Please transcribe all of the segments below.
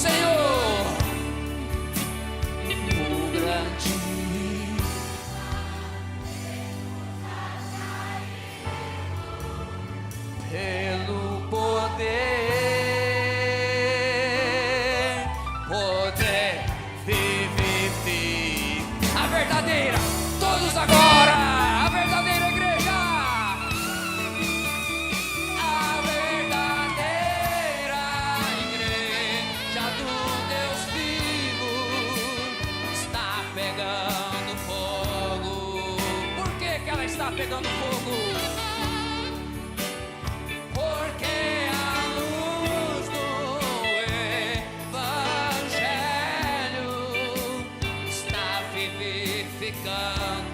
Senhor. O grande pelo poder, poder vivifica. A verdadeira, todos agora, a verdadeira igreja. A verdadeira igreja do Deus vivo está pegando fogo. Por que que ela está pegando fogo?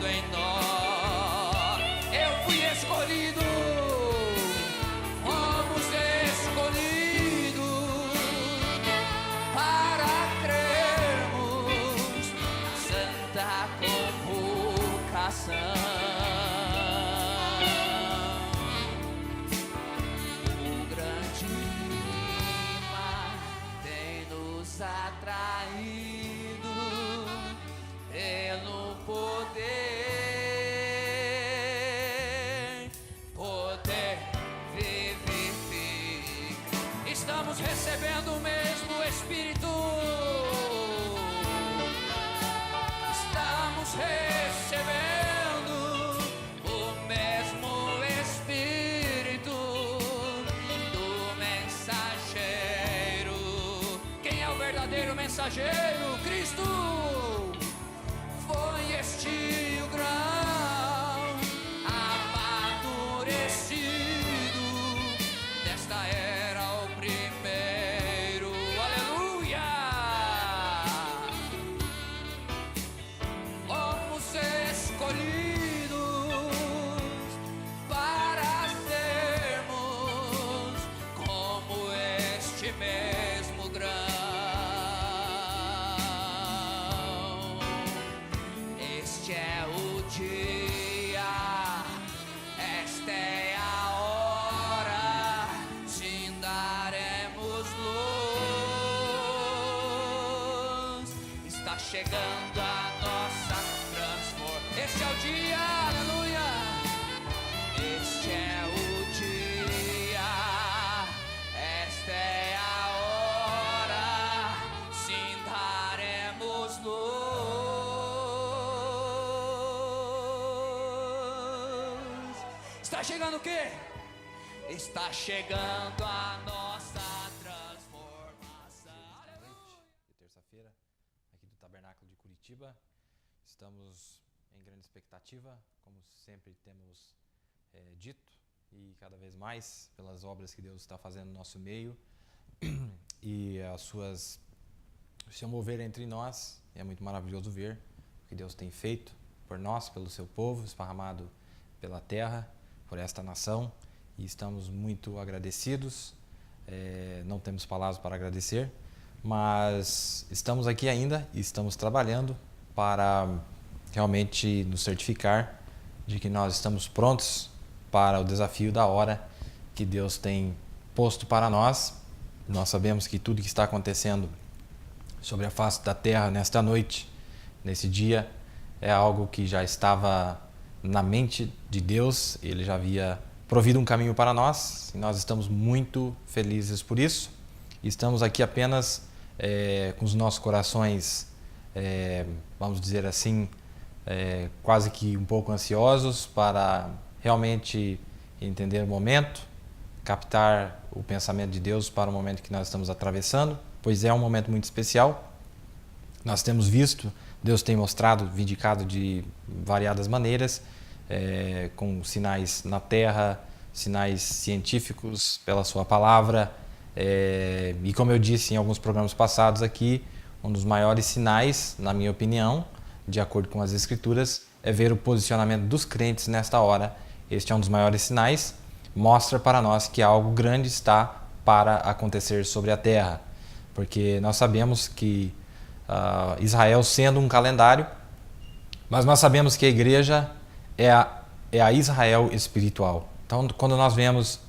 Em nós, eu fui escolhido, fomos escolhidos para crermos na santa convocação. O grande clima tem nos atraído pelo poder, poder vivifica. Estamos recebendo o mesmo Espírito. Estamos recebendo o mesmo Espírito do mensageiro. Quem é o verdadeiro mensageiro? Cristo. Foi este o grão amadurecido desta era o primeiro. Aleluia! Fomos escolhidos para sermos como este mesmo grão. Este é o dia, esta é a hora, sim daremos luz. Está chegando a nossa transformação. Este é o dia, aleluia. Este é o dia, esta é a hora, sim daremos luz. Está chegando o quê? Está chegando a nossa transformação. De terça-feira, aqui do Tabernáculo de Curitiba. Estamos em grande expectativa, como sempre temos dito, e cada vez mais pelas obras que Deus está fazendo no nosso meio e o seu mover entre nós. É muito maravilhoso ver o que Deus tem feito por nós, pelo seu povo, esparramado pela terra, por esta nação, e estamos muito agradecidos. Não temos palavras para agradecer, mas estamos aqui ainda e estamos trabalhando para realmente nos certificar de que nós estamos prontos para o desafio da hora que Deus tem posto para nós. Nós sabemos que tudo que está acontecendo sobre a face da terra nesta noite, nesse dia, é algo que já estava na mente de Deus. Ele já havia provido um caminho para nós e nós estamos muito felizes por isso. Estamos aqui apenas com os nossos corações, vamos dizer assim, quase que um pouco ansiosos para realmente entender o momento, captar o pensamento de Deus para o momento que nós estamos atravessando, pois é um momento muito especial. Nós temos visto, Deus tem mostrado, vindicado de variadas maneiras, com sinais na terra, sinais científicos pela sua palavra, e como eu disse em alguns programas passados aqui, um dos maiores sinais, na minha opinião, de acordo com as Escrituras, é ver o posicionamento dos crentes nesta hora. Este é um dos maiores sinais, mostra para nós que algo grande está para acontecer sobre a terra, porque nós sabemos que Israel sendo um calendário, mas nós sabemos que a igreja é a Israel espiritual. Então, quando nós vimos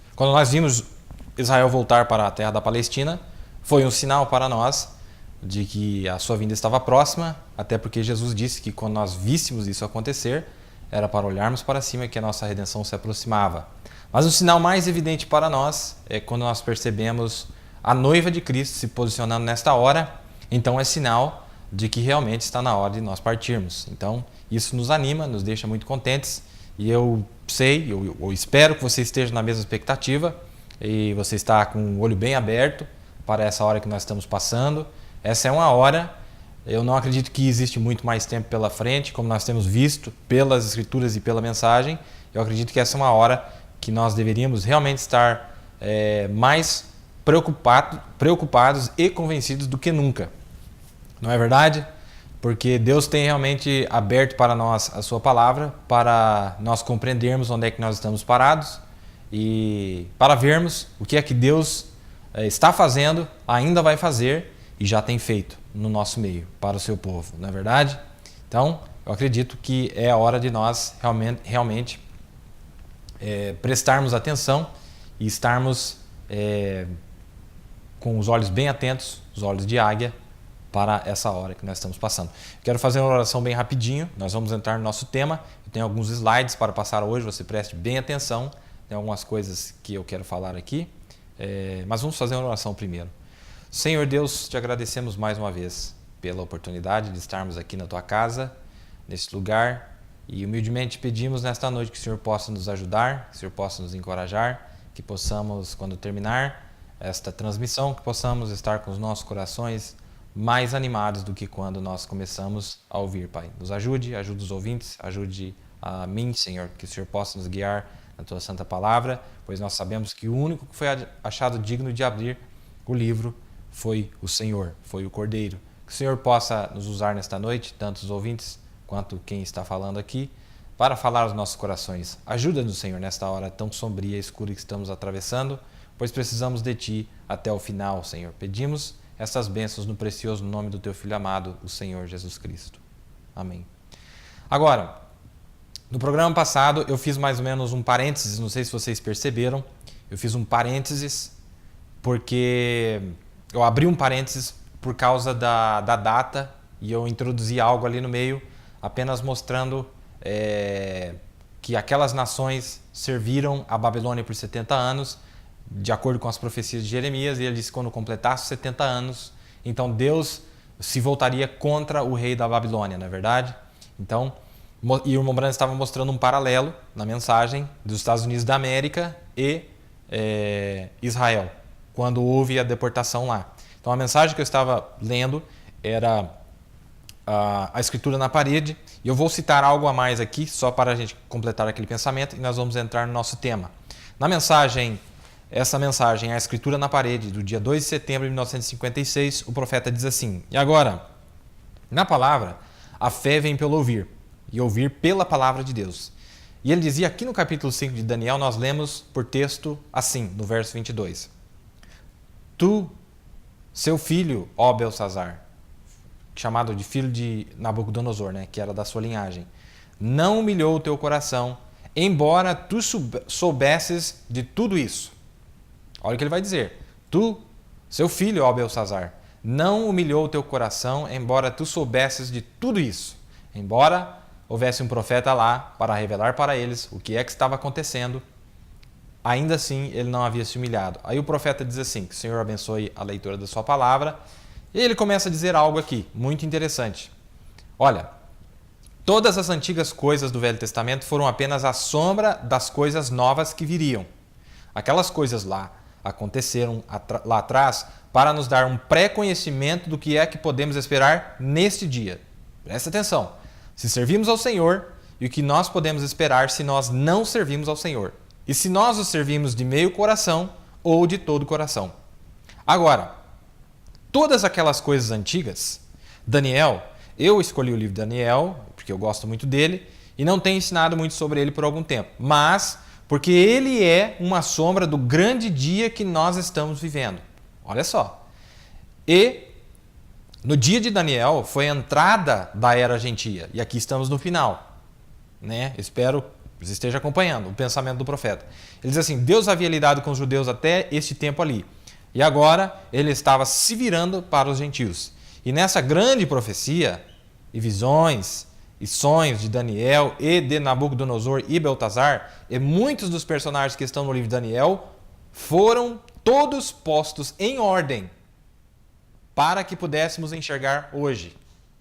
Israel voltar para a terra da Palestina, foi um sinal para nós de que a sua vinda estava próxima, até porque Jesus disse que quando nós víssemos isso acontecer, era para olharmos para cima que a nossa redenção se aproximava. Mas o sinal mais evidente para nós é quando nós percebemos a noiva de Cristo se posicionando nesta hora, então é sinal de que realmente está na hora de nós partirmos. Então, isso nos anima, nos deixa muito contentes, e eu sei, eu espero que você esteja na mesma expectativa, e você está com o olho bem aberto para essa hora que nós estamos passando. Essa é uma hora, eu não acredito que existe muito mais tempo pela frente, como nós temos visto pelas Escrituras e pela mensagem. Eu acredito que essa é uma hora que nós deveríamos realmente estar mais preocupados e convencidos do que nunca. Não é verdade? Porque Deus tem realmente aberto para nós a sua palavra, para nós compreendermos onde é que nós estamos parados e para vermos o que é que Deus está fazendo, ainda vai fazer e já tem feito no nosso meio, para o seu povo, não é verdade? Então, eu acredito que é a hora de nós realmente prestarmos atenção e estarmos com os olhos bem atentos, os olhos de águia, para essa hora que nós estamos passando. Quero fazer uma oração bem rapidinho, nós vamos entrar no nosso tema. Eu tenho alguns slides para passar hoje, você preste bem atenção, tem algumas coisas que eu quero falar aqui, mas vamos fazer uma oração primeiro. Senhor Deus, te agradecemos mais uma vez pela oportunidade de estarmos aqui na tua casa, nesse lugar, e humildemente pedimos nesta noite que o Senhor possa nos ajudar, que o Senhor possa nos encorajar, que possamos, quando terminar esta transmissão, que possamos estar com os nossos corações mais animados do que quando nós começamos a ouvir, Pai. Nos ajude, ajude os ouvintes, ajude a mim, Senhor, que o Senhor possa nos guiar na tua santa palavra, pois nós sabemos que o único que foi achado digno de abrir o livro foi o Senhor, foi o Cordeiro. Que o Senhor possa nos usar nesta noite, tanto os ouvintes quanto quem está falando aqui, para falar aos nossos corações. Ajuda-nos, Senhor, nesta hora tão sombria e escura que estamos atravessando, pois precisamos de Ti até o final, Senhor. Pedimos essas bênçãos no precioso nome do Teu Filho amado, o Senhor Jesus Cristo. Amém. Agora, no programa passado eu fiz mais ou menos um parênteses, não sei se vocês perceberam, eu fiz um parênteses porque eu abri um parênteses por causa da data e eu introduzi algo ali no meio, apenas mostrando que aquelas nações serviram a Babilônia por 70 anos, de acordo com as profecias de Jeremias, e ele disse que quando completasse 70 anos, então Deus se voltaria contra o rei da Babilônia, não é verdade? Então, e o irmão Branham estava mostrando um paralelo na mensagem dos Estados Unidos da América e Israel, quando houve a deportação lá. Então a mensagem que eu estava lendo era a escritura na parede, e eu vou citar algo a mais aqui, só para a gente completar aquele pensamento, e nós vamos entrar no nosso tema. Na mensagem, essa mensagem, a escritura na parede, do dia 2 de setembro de 1956, o profeta diz assim: e agora, na palavra, a fé vem pelo ouvir, e ouvir pela palavra de Deus. E ele dizia aqui no capítulo 5 de Daniel, nós lemos por texto assim, no verso 22. Tu, seu filho, ó Belsazar, chamado de filho de Nabucodonosor, né, que era da sua linhagem, não humilhou o teu coração, embora tu soubesses de tudo isso. Olha o que ele vai dizer. Tu, seu filho, ó Belsazar, não humilhou o teu coração, embora tu soubesses de tudo isso. Embora houvesse um profeta lá para revelar para eles o que é que estava acontecendo, ainda assim ele não havia se humilhado. Aí o profeta diz assim, que o Senhor abençoe a leitura da sua palavra, e ele começa a dizer algo aqui, muito interessante. Olha, todas as antigas coisas do Velho Testamento foram apenas a sombra das coisas novas que viriam. Aquelas coisas lá aconteceram lá atrás para nos dar um pré-conhecimento do que é que podemos esperar neste dia. Presta atenção. Se servimos ao Senhor, e o que nós podemos esperar se nós não servimos ao Senhor. E se nós o servimos de meio coração ou de todo coração. Agora, todas aquelas coisas antigas, Daniel, eu escolhi o livro de Daniel, porque eu gosto muito dele, e não tenho ensinado muito sobre ele por algum tempo. Mas porque ele é uma sombra do grande dia que nós estamos vivendo. Olha só. E no dia de Daniel foi a entrada da era gentia. E aqui estamos no final. Né? Espero que você esteja acompanhando o pensamento do profeta. Ele diz assim, Deus havia lidado com os judeus até este tempo ali. E agora ele estava se virando para os gentios. E nessa grande profecia, e visões, e sonhos de Daniel e de Nabucodonosor e Beltazar, e muitos dos personagens que estão no livro de Daniel, foram todos postos em ordem para que pudéssemos enxergar hoje.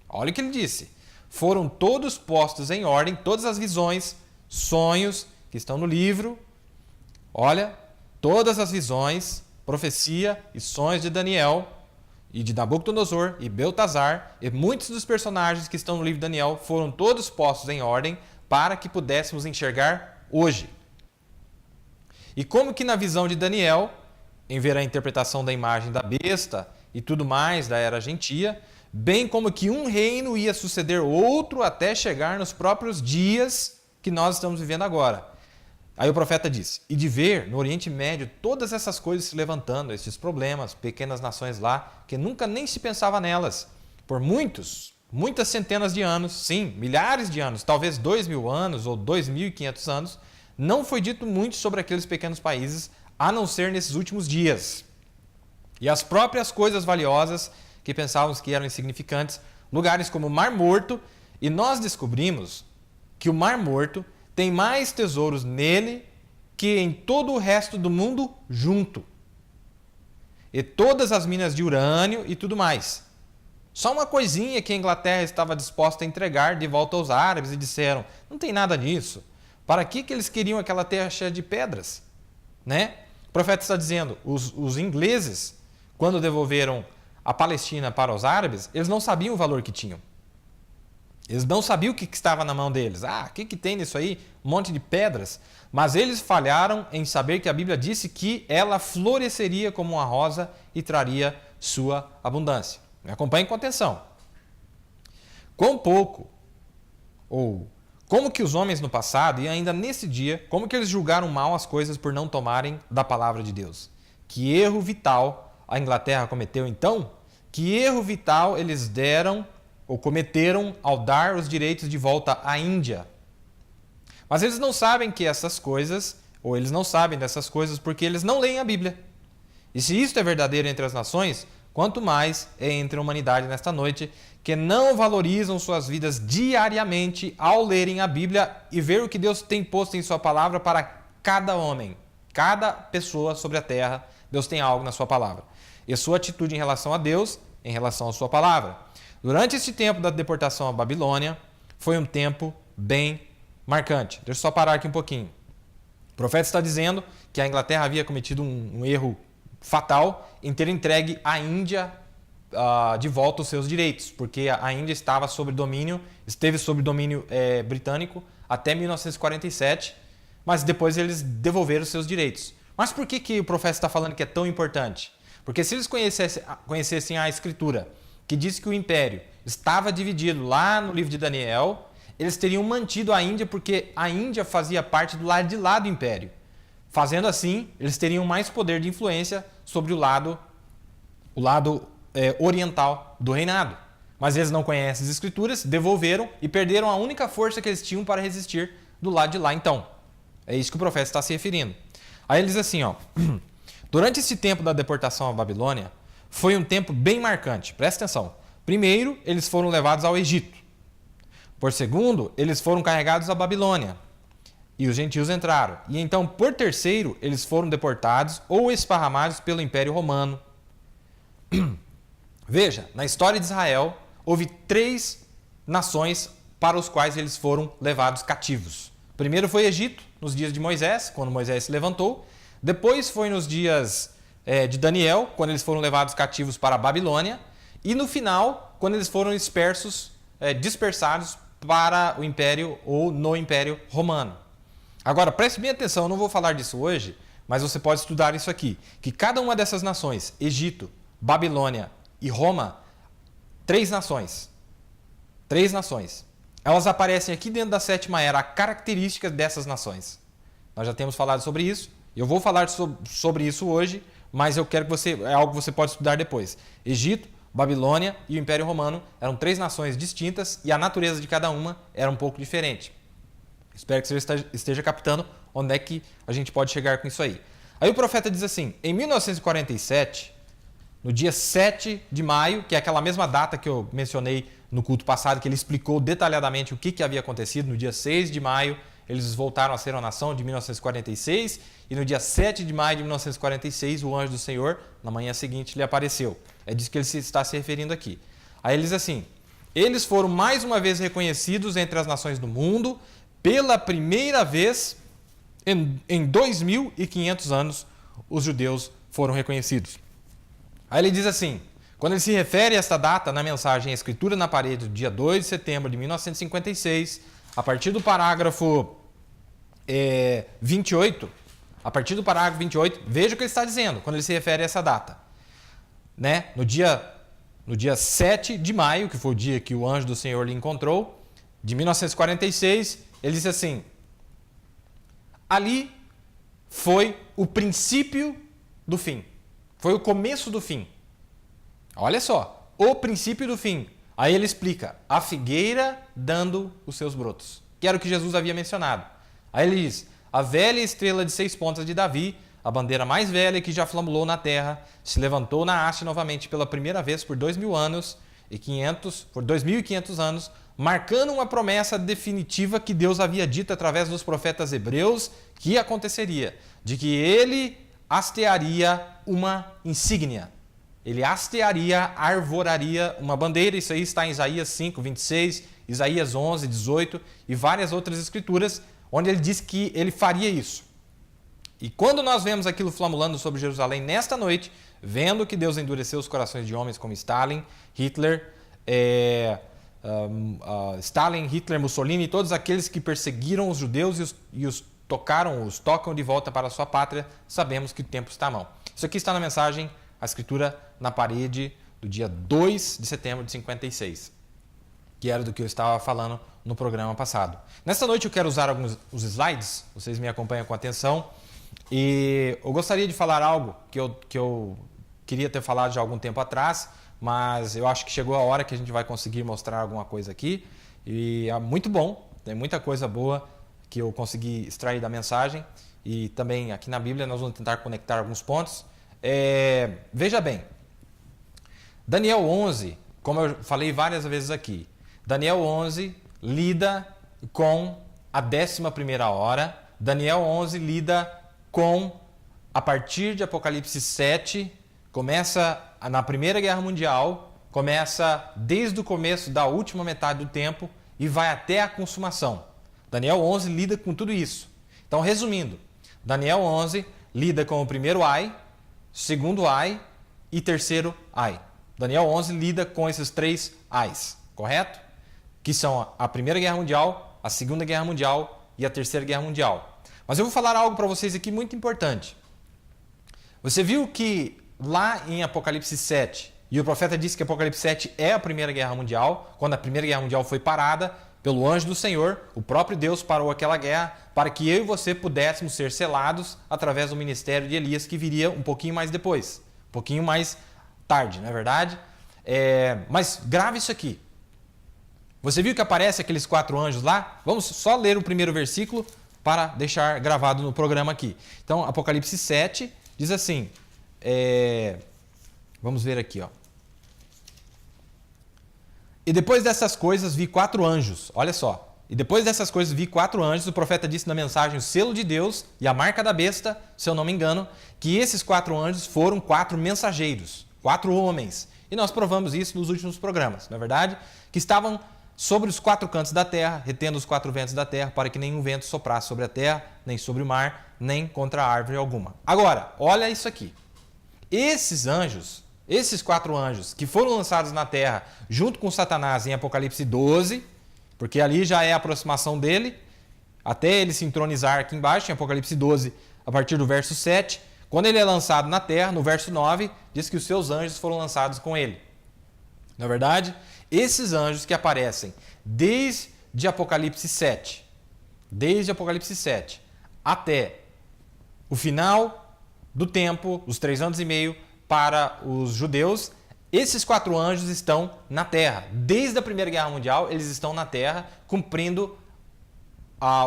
Olha o que ele disse. Foram todos postos em ordem, todas as visões, sonhos que estão no livro. Olha, todas as visões, profecia e sonhos de Daniel e de Nabucodonosor e Beltazar e muitos dos personagens que estão no livro de Daniel foram todos postos em ordem para que pudéssemos enxergar hoje. E como que na visão de Daniel, em ver a interpretação da imagem da besta e tudo mais da era gentia, bem como que um reino ia suceder outro até chegar nos próprios dias que nós estamos vivendo agora. Aí o profeta disse, e de ver no Oriente Médio todas essas coisas se levantando, esses problemas, pequenas nações lá, que nunca nem se pensava nelas, por muitas centenas de anos, sim, milhares de anos, talvez 2.000 anos ou 2.500 anos, não foi dito muito sobre aqueles pequenos países, a não ser nesses últimos dias. E as próprias coisas valiosas que pensávamos que eram insignificantes, lugares como o Mar Morto, e nós descobrimos que o Mar Morto tem mais tesouros nele que em todo o resto do mundo junto. E todas as minas de urânio e tudo mais. Só uma coisinha que a Inglaterra estava disposta a entregar de volta aos árabes e disseram, não tem nada nisso. Para que eles queriam aquela terra cheia de pedras? Né? O profeta está dizendo, os ingleses, quando devolveram a Palestina para os árabes, eles não sabiam o valor que tinham. Eles não sabiam o que estava na mão deles. O que tem nisso aí? Um monte de pedras. Mas eles falharam em saber que a Bíblia disse que ela floresceria como uma rosa e traria sua abundância. Me acompanhem com atenção. Quão pouco, ou como que os homens no passado e ainda nesse dia, como que eles julgaram mal as coisas por não tomarem da palavra de Deus? Que erro vital a Inglaterra cometeu então? Que erro vital eles deram ou cometeram ao dar os direitos de volta à Índia? Mas eles não sabem que essas coisas, ou eles não sabem dessas coisas porque eles não leem a Bíblia. E se isto é verdadeiro entre as nações, quanto mais é entre a humanidade nesta noite, que não valorizam suas vidas diariamente ao lerem a Bíblia e ver o que Deus tem posto em sua palavra para cada homem, cada pessoa sobre a terra. Deus tem algo na sua palavra. E sua atitude em relação a Deus, em relação à sua palavra. Durante este tempo da deportação à Babilônia, foi um tempo bem marcante. Deixa eu só parar aqui um pouquinho. O profeta está dizendo que a Inglaterra havia cometido um erro fatal em ter entregue à Índia de volta os seus direitos, porque a Índia esteve sob domínio britânico até 1947, mas depois eles devolveram os seus direitos. Mas por que o profeta está falando que é tão importante? Porque se eles conhecessem a Escritura, que diz que o império estava dividido lá no livro de Daniel, eles teriam mantido a Índia porque a Índia fazia parte do lado de lá do império. Fazendo assim, eles teriam mais poder de influência sobre o lado oriental do reinado. Mas eles não conhecem as Escrituras, devolveram e perderam a única força que eles tinham para resistir do lado de lá então. É isso que o profeta está se referindo. Aí ele diz assim, durante esse tempo da deportação à Babilônia, foi um tempo bem marcante. Presta atenção. Primeiro, eles foram levados ao Egito. Por segundo, eles foram carregados à Babilônia. E os gentios entraram. E então, por terceiro, eles foram deportados ou esparramados pelo Império Romano. Veja, na história de Israel, houve 3 nações para os quais eles foram levados cativos. Primeiro foi Egito, nos dias de Moisés, quando Moisés se levantou. Depois foi nos dias de Daniel, quando eles foram levados cativos para a Babilônia. E no final, quando eles foram dispersados para o Império ou no Império Romano. Agora, preste bem atenção, eu não vou falar disso hoje, mas você pode estudar isso aqui. Que cada uma dessas nações, Egito, Babilônia e Roma, 3 nações. 3 nações. Elas aparecem aqui dentro da 7ª era, a característica dessas nações. Nós já temos falado sobre isso. Eu vou falar sobre isso hoje, mas eu quero que é algo que você pode estudar depois. Egito, Babilônia e o Império Romano eram 3 nações distintas e a natureza de cada uma era um pouco diferente. Espero que você esteja captando onde é que a gente pode chegar com isso aí. Aí o profeta diz assim, em 1947, no dia 7 de maio, que é aquela mesma data que eu mencionei no culto passado, que ele explicou detalhadamente o que havia acontecido, no dia 6 de maio, eles voltaram a ser uma nação de 1946, e no dia 7 de maio de 1946, o anjo do Senhor, na manhã seguinte, lhe apareceu. É disso que ele está se referindo aqui. Aí ele diz assim, eles foram mais uma vez reconhecidos entre as nações do mundo, pela primeira vez em 2.500 anos, os judeus foram reconhecidos. Aí ele diz assim, quando ele se refere a esta data na mensagem Escritura na Parede, do dia 2 de setembro de 1956, a partir do parágrafo 28, veja o que ele está dizendo quando ele se refere a essa data. Né? No dia 7 de maio, que foi o dia que o anjo do Senhor lhe encontrou, de 1946, ele disse assim, ali foi o princípio do fim. Foi o começo do fim. Olha só, o princípio do fim. Aí ele explica, a figueira dando os seus brotos, que era o que Jesus havia mencionado. Aí ele diz, a velha estrela de 6 pontas de Davi, a bandeira mais velha que já flamulou na terra, se levantou na haste novamente pela primeira vez por 2.000 anos e 2.500 anos, marcando uma promessa definitiva que Deus havia dito através dos profetas hebreus que aconteceria, de que ele hastearia uma insígnia. Ele hastearia, arvoraria uma bandeira. Isso aí está em Isaías 5, 26, Isaías 11, 18 e várias outras escrituras, onde ele diz que ele faria isso. E quando nós vemos aquilo flamulando sobre Jerusalém nesta noite, vendo que Deus endureceu os corações de homens como Stalin, Hitler, Mussolini e todos aqueles que perseguiram os judeus e os tocam de volta para a sua pátria, sabemos que o tempo está à mão. Isso aqui está na mensagem, a Escritura na Parede, do dia 2 de setembro de 56, que era do que eu estava falando no programa passado. Nesta noite eu quero usar alguns os slides, vocês me acompanham com atenção, e eu gostaria de falar algo que eu queria ter falado já há algum tempo atrás, mas eu acho que chegou a hora que a gente vai conseguir mostrar alguma coisa aqui, e é muito bom, tem muita coisa boa que eu consegui extrair da mensagem, e também aqui na Bíblia nós vamos tentar conectar alguns pontos. Veja bem, Daniel 11, como eu falei várias vezes aqui, Daniel 11 lida com a 11ª hora, Daniel 11 lida com, a partir de Apocalipse 7, começa na Primeira Guerra Mundial, começa desde o começo da última metade do tempo e vai até a consumação. Daniel 11 lida com tudo isso. Então, resumindo, Daniel 11 lida com o primeiro ai, segundo ai e terceiro ai. Daniel 11 lida com esses 3 ais, correto? Que são a Primeira Guerra Mundial, a Segunda Guerra Mundial e a Terceira Guerra Mundial. Mas eu vou falar algo para vocês aqui muito importante. Você viu que lá em Apocalipse 7, e o profeta disse que Apocalipse 7 é a Primeira Guerra Mundial, quando a Primeira Guerra Mundial foi parada pelo anjo do Senhor, o próprio Deus parou aquela guerra para que eu e você pudéssemos ser selados através do ministério de Elias, que viria um pouquinho mais depois, um pouquinho mais tarde, não é verdade? Mas grave isso aqui. Você viu que aparece aqueles 4 anjos lá? Vamos só ler o primeiro versículo para deixar gravado no programa aqui. Então, Apocalipse 7 diz assim, vamos ver aqui, ó. E depois dessas coisas vi 4 anjos, olha só. E depois dessas coisas vi 4 anjos, o profeta disse na mensagem o selo de Deus e a marca da besta, se eu não me engano, que esses 4 anjos foram 4 mensageiros, 4 homens. E nós provamos isso nos últimos programas, não é verdade? Que estavam sobre os 4 cantos da terra, retendo os 4 ventos da terra, para que nenhum vento soprasse sobre a terra, nem sobre o mar, nem contra árvore alguma. Agora, olha isso aqui. Esses anjos, esses 4 anjos que foram lançados na terra junto com Satanás em Apocalipse 12, porque ali já é a aproximação dele, até ele se entronizar aqui embaixo, em Apocalipse 12, a partir do verso 7, quando ele é lançado na terra, no verso 9, diz que os seus anjos foram lançados com ele. Na verdade, esses anjos que aparecem desde Apocalipse 7, até o final do tempo, os 3 anos e meio para os judeus, esses 4 anjos estão na terra. Desde a Primeira Guerra Mundial, eles estão na terra, cumprindo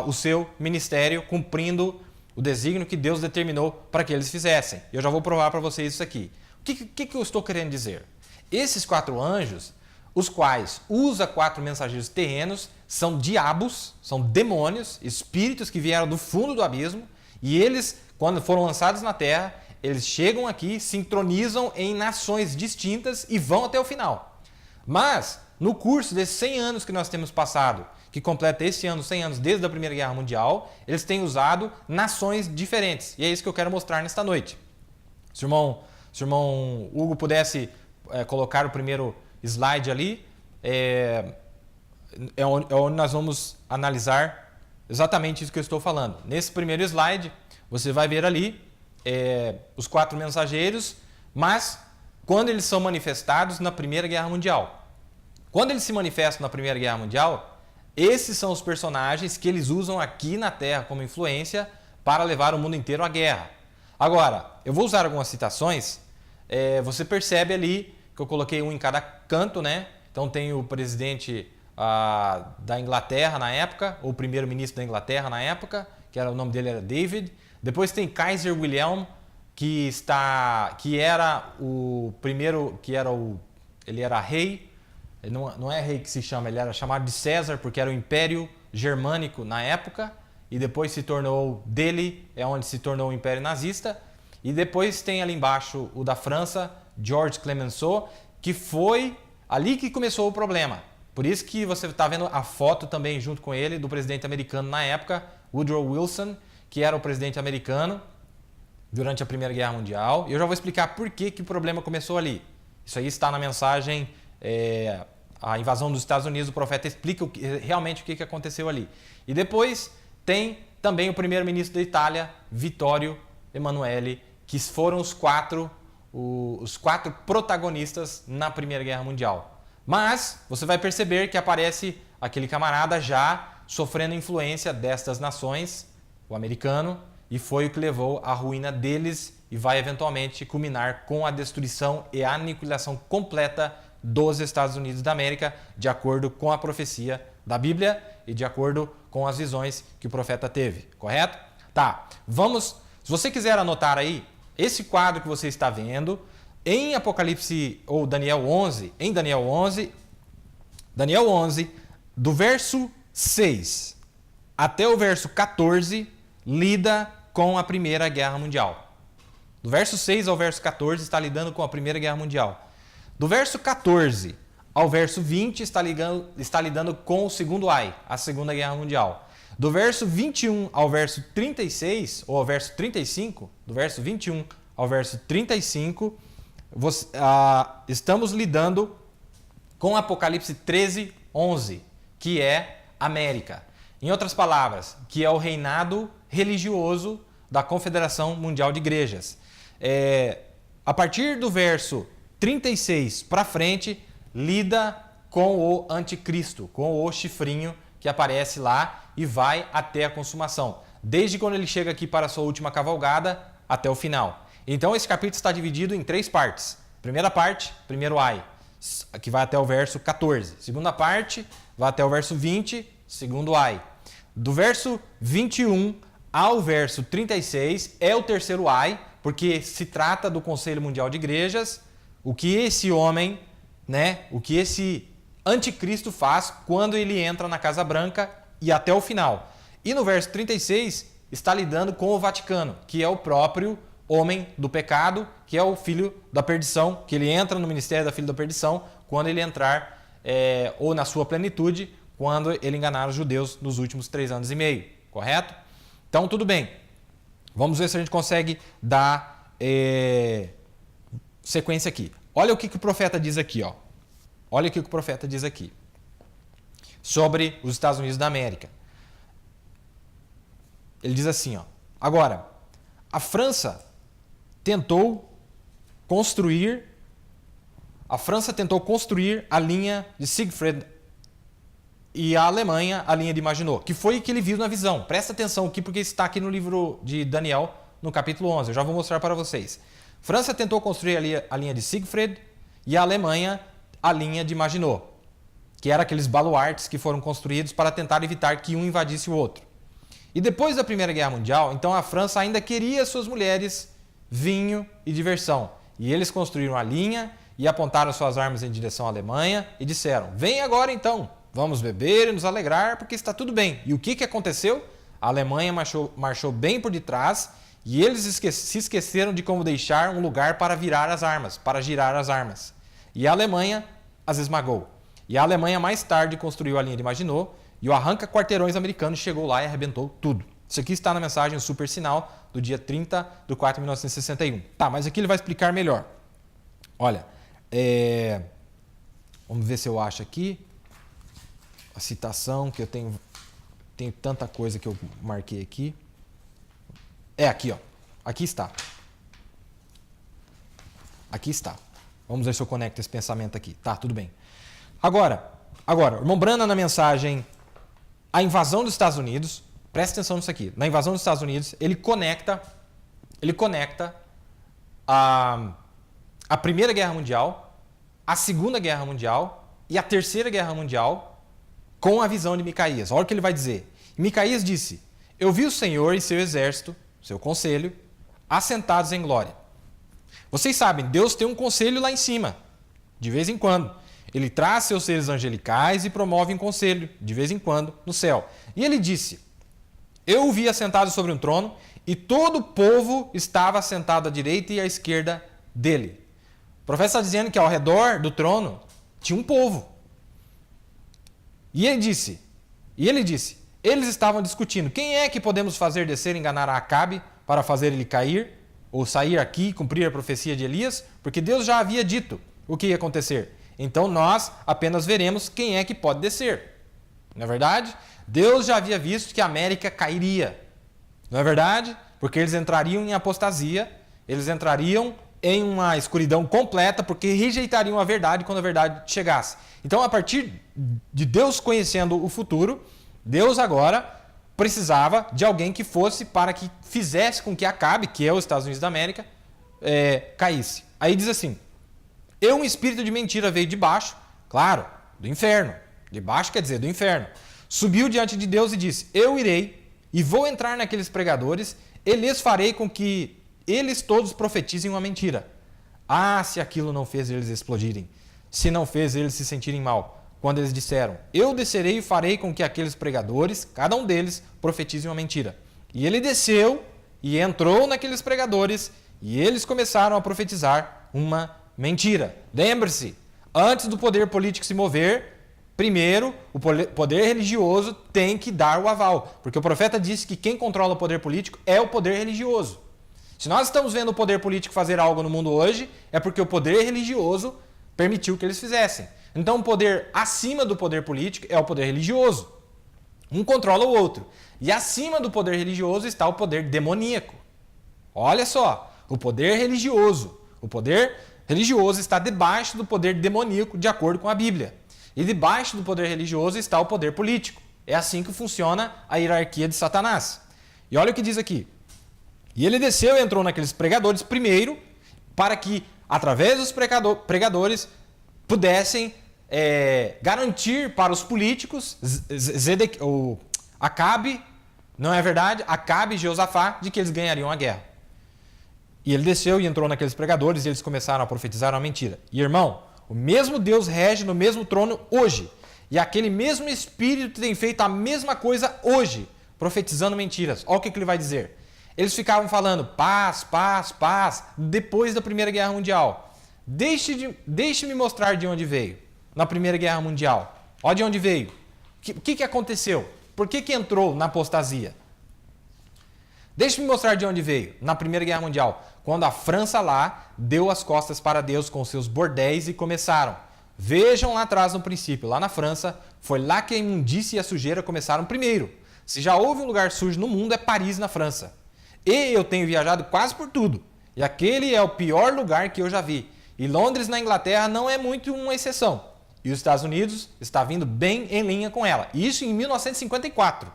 o seu ministério, cumprindo o desígnio que Deus determinou para que eles fizessem. Eu já vou provar para vocês isso aqui. O que eu estou querendo dizer? Esses 4 anjos, os quais usa 4 mensageiros terrenos, são diabos, são demônios, espíritos que vieram do fundo do abismo, e eles, quando foram lançados na terra, eles chegam aqui, sincronizam em nações distintas e vão até o final. Mas, no curso desses 100 anos que nós temos passado, que completa esse ano 100 anos desde a Primeira Guerra Mundial, eles têm usado nações diferentes. E é isso que eu quero mostrar nesta noite. Se o irmão Hugo pudesse colocar o primeiro slide ali, é onde nós vamos analisar exatamente isso que eu estou falando. Nesse primeiro slide, você vai ver ali os 4 mensageiros, mas quando eles são manifestados na Primeira Guerra Mundial. Quando eles se manifestam na Primeira Guerra Mundial, esses são os personagens que eles usam aqui na Terra como influência para levar o mundo inteiro à guerra. Agora, eu vou usar algumas citações. Você percebe ali que eu coloquei um em cada canto, né? Então tem o presidente da Inglaterra na época, ou o primeiro-ministro da Inglaterra na época, o nome dele era David. Depois tem Kaiser Wilhelm, que era o primeiro, ele era rei. Não é rei que se chama, ele era chamado de César porque era o Império Germânico na época, e depois se tornou dele, é onde se tornou o Império Nazista. E depois tem ali embaixo o da França, Georges Clemenceau, que foi ali que começou o problema. Por isso que você está vendo a foto também junto com ele do presidente americano na época, Woodrow Wilson, que era o presidente americano durante a Primeira Guerra Mundial. E eu já vou explicar por que o problema começou ali. Isso aí está na mensagem, a invasão dos Estados Unidos, o profeta explica realmente o que aconteceu ali. E depois tem também o primeiro-ministro da Itália, Vittorio Emanuele, que foram os quatro protagonistas na Primeira Guerra Mundial. Mas você vai perceber que aparece aquele camarada já sofrendo influência destas nações, o americano, e foi o que levou à ruína deles e vai eventualmente culminar com a destruição e a aniquilação completa dos Estados Unidos da América, de acordo com a profecia da Bíblia e de acordo com as visões que o profeta teve, correto? Tá, vamos, se você quiser anotar aí, esse quadro que você está vendo, em Apocalipse ou Daniel 11, em Daniel 11, do verso 6 até o verso 14, lida com a Primeira Guerra Mundial. Do verso 6 ao verso 14 está lidando com a Primeira Guerra Mundial. Do verso 14 ao verso 20 está lidando com o segundo ai, a Segunda Guerra Mundial. Do verso 21 ao verso 36, ou ao verso 35, do verso 21 ao verso 35, estamos lidando com Apocalipse 13, 11, que é América. Em outras palavras, que é o reinado religioso da Confederação Mundial de Igrejas. A partir do verso 36 para frente, lida com o anticristo, com o chifrinho que aparece lá e vai até a consumação. Desde quando ele chega aqui para a sua última cavalgada até o final. Então esse capítulo está dividido em 3 partes. Primeira parte, primeiro ai, que vai até o verso 14. Segunda parte, vai até o verso 20, segundo ai. Do verso 21 ao verso 36 é o terceiro ai, porque se trata do Conselho Mundial de Igrejas, o que esse homem, o que esse anticristo faz quando ele entra na Casa Branca e até o final. E no verso 36 está lidando com o Vaticano, que é o próprio homem do pecado, que é o filho da perdição, que ele entra no ministério da filha da perdição quando ele entrar, ou na sua plenitude, quando ele enganar os judeus nos últimos 3 anos e meio, correto? Então, tudo bem. Vamos ver se a gente consegue dar sequência aqui. Olha o que o profeta diz aqui, ó. Olha o que o profeta diz aqui sobre os Estados Unidos da América. Ele diz assim, ó. Agora, a França tentou construir a linha de Siegfried e a Alemanha a linha de Maginot, que foi o que ele viu na visão. Presta atenção aqui porque está aqui no livro de Daniel, no capítulo 11. Eu já vou mostrar para vocês. França tentou construir a linha de Siegfried e a Alemanha a linha de Maginot, que eram aqueles baluartes que foram construídos para tentar evitar que um invadisse o outro. E depois da Primeira Guerra Mundial, então a França ainda queria suas mulheres, vinho e diversão. E eles construíram a linha e apontaram suas armas em direção à Alemanha e disseram: vem agora então, vamos beber e nos alegrar porque está tudo bem. E o que aconteceu? A Alemanha marchou bem por detrás e eles se esqueceram de como deixar um lugar para virar as armas, para girar as armas. E a Alemanha as esmagou. E a Alemanha mais tarde construiu a linha de Maginot e o arranca-quarteirões americano chegou lá e arrebentou tudo. Isso aqui está na mensagem Super Sinal do dia 30 de 4 de 1961. Tá, mas aqui ele vai explicar melhor. Olha, vamos ver se eu acho aqui a citação que eu tenho tanta coisa que eu marquei aqui. Aqui, ó. Aqui está. Aqui está. Vamos ver se eu conecto esse pensamento aqui. Tá, tudo bem. Agora, o irmão Branham na mensagem A Invasão dos Estados Unidos, presta atenção nisso aqui. Na invasão dos Estados Unidos, ele conecta a Primeira Guerra Mundial, a Segunda Guerra Mundial e a Terceira Guerra Mundial com a visão de Micaías. Olha o que ele vai dizer. Micaías disse: eu vi o Senhor e seu exército, seu conselho, assentados em glória. Vocês sabem, Deus tem um conselho lá em cima, de vez em quando. Ele traz seus seres angelicais e promove um conselho, de vez em quando, no céu. E ele disse: eu o vi assentado sobre um trono e todo o povo estava assentado à direita e à esquerda dele. O profeta está dizendo que ao redor do trono tinha um povo. E ele disse, eles estavam discutindo: quem é que podemos fazer descer e enganar a Acabe para fazer ele cair ou sair aqui e cumprir a profecia de Elias? Porque Deus já havia dito o que ia acontecer. Então nós apenas veremos quem é que pode descer. Não é verdade? Deus já havia visto que a América cairia. Não é verdade? Porque eles entrariam em apostasia, eles entrariam em uma escuridão completa, porque rejeitariam a verdade quando a verdade chegasse. Então, a partir de Deus conhecendo o futuro, Deus agora precisava de alguém que fosse para que fizesse com que Acabe, que é os Estados Unidos da América, caísse. Aí diz assim: um espírito de mentira veio de baixo, claro, do inferno. De baixo quer dizer do inferno. Subiu diante de Deus e disse: eu irei e vou entrar naqueles pregadores e lhes farei com que eles todos profetizem uma mentira. Ah, se aquilo não fez eles explodirem, se não fez eles se sentirem mal, quando eles disseram: eu descerei e farei com que aqueles pregadores, cada um deles, profetizem uma mentira. E ele desceu e entrou naqueles pregadores e eles começaram a profetizar uma mentira. Lembre-se, antes do poder político se mover, primeiro o poder religioso tem que dar o aval, porque o profeta disse que quem controla o poder político é o poder religioso. Se nós estamos vendo o poder político fazer algo no mundo hoje, é porque o poder religioso permitiu que eles fizessem. Então o poder acima do poder político é o poder religioso. Um controla o outro. E acima do poder religioso está o poder demoníaco. Olha só, o poder religioso. O poder religioso está debaixo do poder demoníaco, de acordo com a Bíblia. E debaixo do poder religioso está o poder político. É assim que funciona a hierarquia de Satanás. E olha o que diz aqui. E ele desceu e entrou naqueles pregadores primeiro, para que, através dos pregadores, pudessem garantir para os políticos, Acabe, não é verdade? Acabe e Jeosafá, de que eles ganhariam a guerra. E ele desceu e entrou naqueles pregadores e eles começaram a profetizar uma mentira. E irmão, o mesmo Deus rege no mesmo trono hoje. E aquele mesmo Espírito tem feito a mesma coisa hoje, profetizando mentiras. Olha o que ele vai dizer. Eles ficavam falando paz, paz, paz, depois da Primeira Guerra Mundial. Deixe-me mostrar de onde veio na Primeira Guerra Mundial. Olha de onde veio. O que aconteceu? Por que entrou na apostasia? Deixe-me mostrar de onde veio na Primeira Guerra Mundial. Quando a França lá deu as costas para Deus com seus bordéis e começaram. Vejam lá atrás no princípio, lá na França, foi lá que a imundícia e a sujeira começaram primeiro. Se já houve um lugar sujo no mundo, é Paris, na França. E eu tenho viajado quase por tudo. E aquele é o pior lugar que eu já vi. E Londres, na Inglaterra, não é muito uma exceção. E os Estados Unidos está vindo bem em linha com ela. Isso em 1954.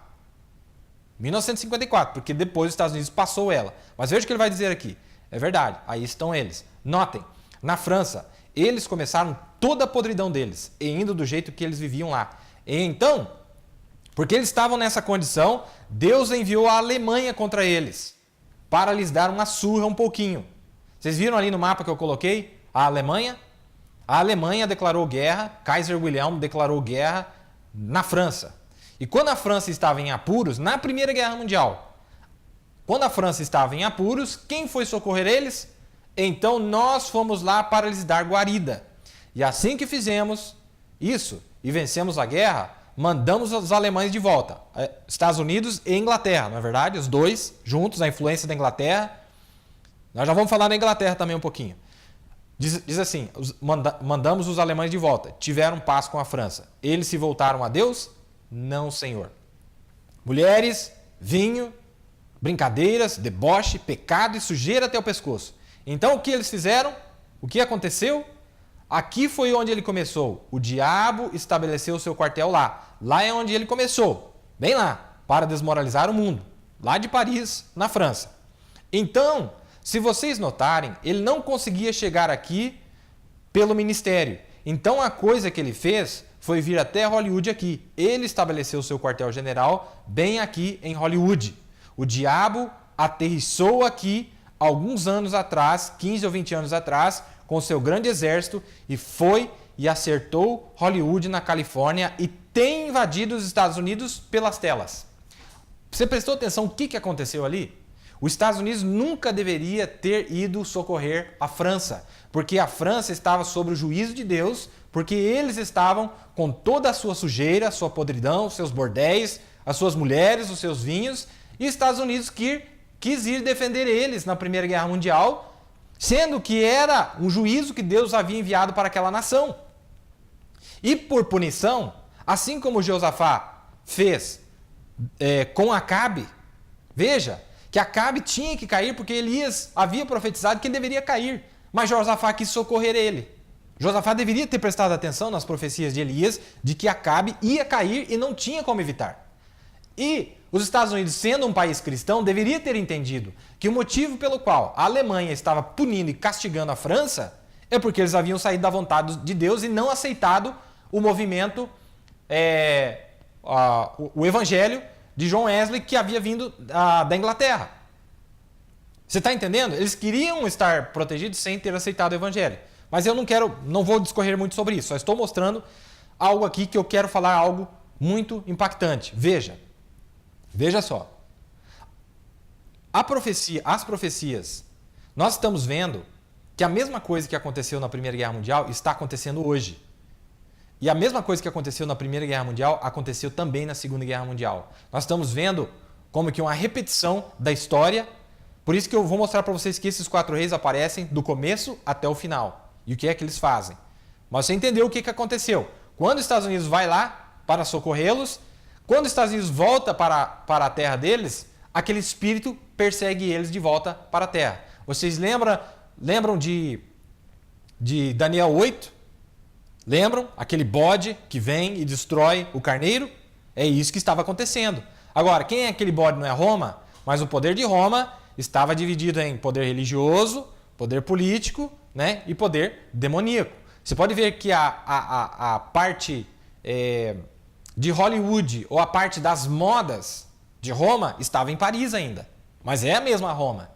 1954, porque depois os Estados Unidos passou ela. Mas veja o que ele vai dizer aqui. É verdade, aí estão eles. Notem, na França, eles começaram toda a podridão deles, e indo do jeito que eles viviam lá. E então, Porque eles estavam nessa condição, Deus enviou a Alemanha contra eles, para lhes dar uma surra um pouquinho. Vocês viram ali no mapa que eu coloquei a Alemanha? A Alemanha declarou guerra, Kaiser Wilhelm declarou guerra na França. E quando a França estava em apuros, na Primeira Guerra Mundial, quando a França estava em apuros, quem foi socorrer eles? Então nós fomos lá para lhes dar guarida. E assim que fizemos isso e vencemos a guerra, mandamos os alemães de volta. Estados Unidos e Inglaterra, não é verdade? Os dois juntos, a influência da Inglaterra. Nós já vamos falar da Inglaterra também um pouquinho. Diz assim, mandamos os alemães de volta. Tiveram paz com a França. Eles se voltaram a Deus? Não, Senhor. Mulheres, vinho, brincadeiras, deboche, pecado e sujeira até o pescoço. Então o que eles fizeram? O que aconteceu? Aqui foi onde ele começou. O diabo estabeleceu o seu quartel lá. Lá é onde ele começou. Bem lá, para desmoralizar o mundo. Lá de Paris, na França. Então, se vocês notarem, ele não conseguia chegar aqui pelo ministério. Então a coisa que ele fez foi vir até Hollywood aqui. Ele estabeleceu o seu quartel-general bem aqui em Hollywood. O diabo aterrissou aqui alguns anos atrás, 15 ou 20 anos atrás, com seu grande exército e foi e acertou Hollywood na Califórnia e tem invadido os Estados Unidos pelas telas. Você prestou atenção o que aconteceu ali? Os Estados Unidos nunca deveria ter ido socorrer a França, porque a França estava sob o juízo de Deus, porque eles estavam com toda a sua sujeira, a sua podridão, os seus bordéis, as suas mulheres, os seus vinhos, e os Estados Unidos quis ir defender eles na Primeira Guerra Mundial, sendo que era um juízo que Deus havia enviado para aquela nação. E por punição, assim como Josafá fez com Acabe, veja que Acabe tinha que cair porque Elias havia profetizado que ele deveria cair, mas Josafá quis socorrer ele. Josafá deveria ter prestado atenção nas profecias de Elias de que Acabe ia cair e não tinha como evitar. E os Estados Unidos, sendo um país cristão, deveria ter entendido que o motivo pelo qual a Alemanha estava punindo e castigando a França é porque eles haviam saído da vontade de Deus e não aceitado o movimento, o evangelho de John Wesley que havia vindo da Inglaterra. Você está entendendo? Eles queriam estar protegidos sem ter aceitado o evangelho. Mas eu não vou discorrer muito sobre isso. Só estou mostrando algo aqui que eu quero falar algo muito impactante. Veja só. As profecias, nós estamos vendo que a mesma coisa que aconteceu na Primeira Guerra Mundial está acontecendo hoje. E a mesma coisa que aconteceu na Primeira Guerra Mundial aconteceu também na Segunda Guerra Mundial. Nós estamos vendo como que uma repetição da história. Por isso que eu vou mostrar para vocês que esses 4 reis aparecem do começo até o final. E o que é que eles fazem? Mas você entendeu o que aconteceu. Quando os Estados Unidos vai lá para socorrê-los, quando os Estados Unidos volta para a terra deles, aquele espírito persegue eles de volta para a terra. Vocês lembram de Daniel 8? Lembram? Aquele bode que vem e destrói o carneiro? É isso que estava acontecendo. Agora, quem é aquele bode? Não é Roma? Mas o poder de Roma estava dividido em poder religioso, poder político, né, e poder demoníaco. Você pode ver que a parte de Hollywood ou a parte das modas de Roma estava em Paris ainda. Mas é a mesma Roma.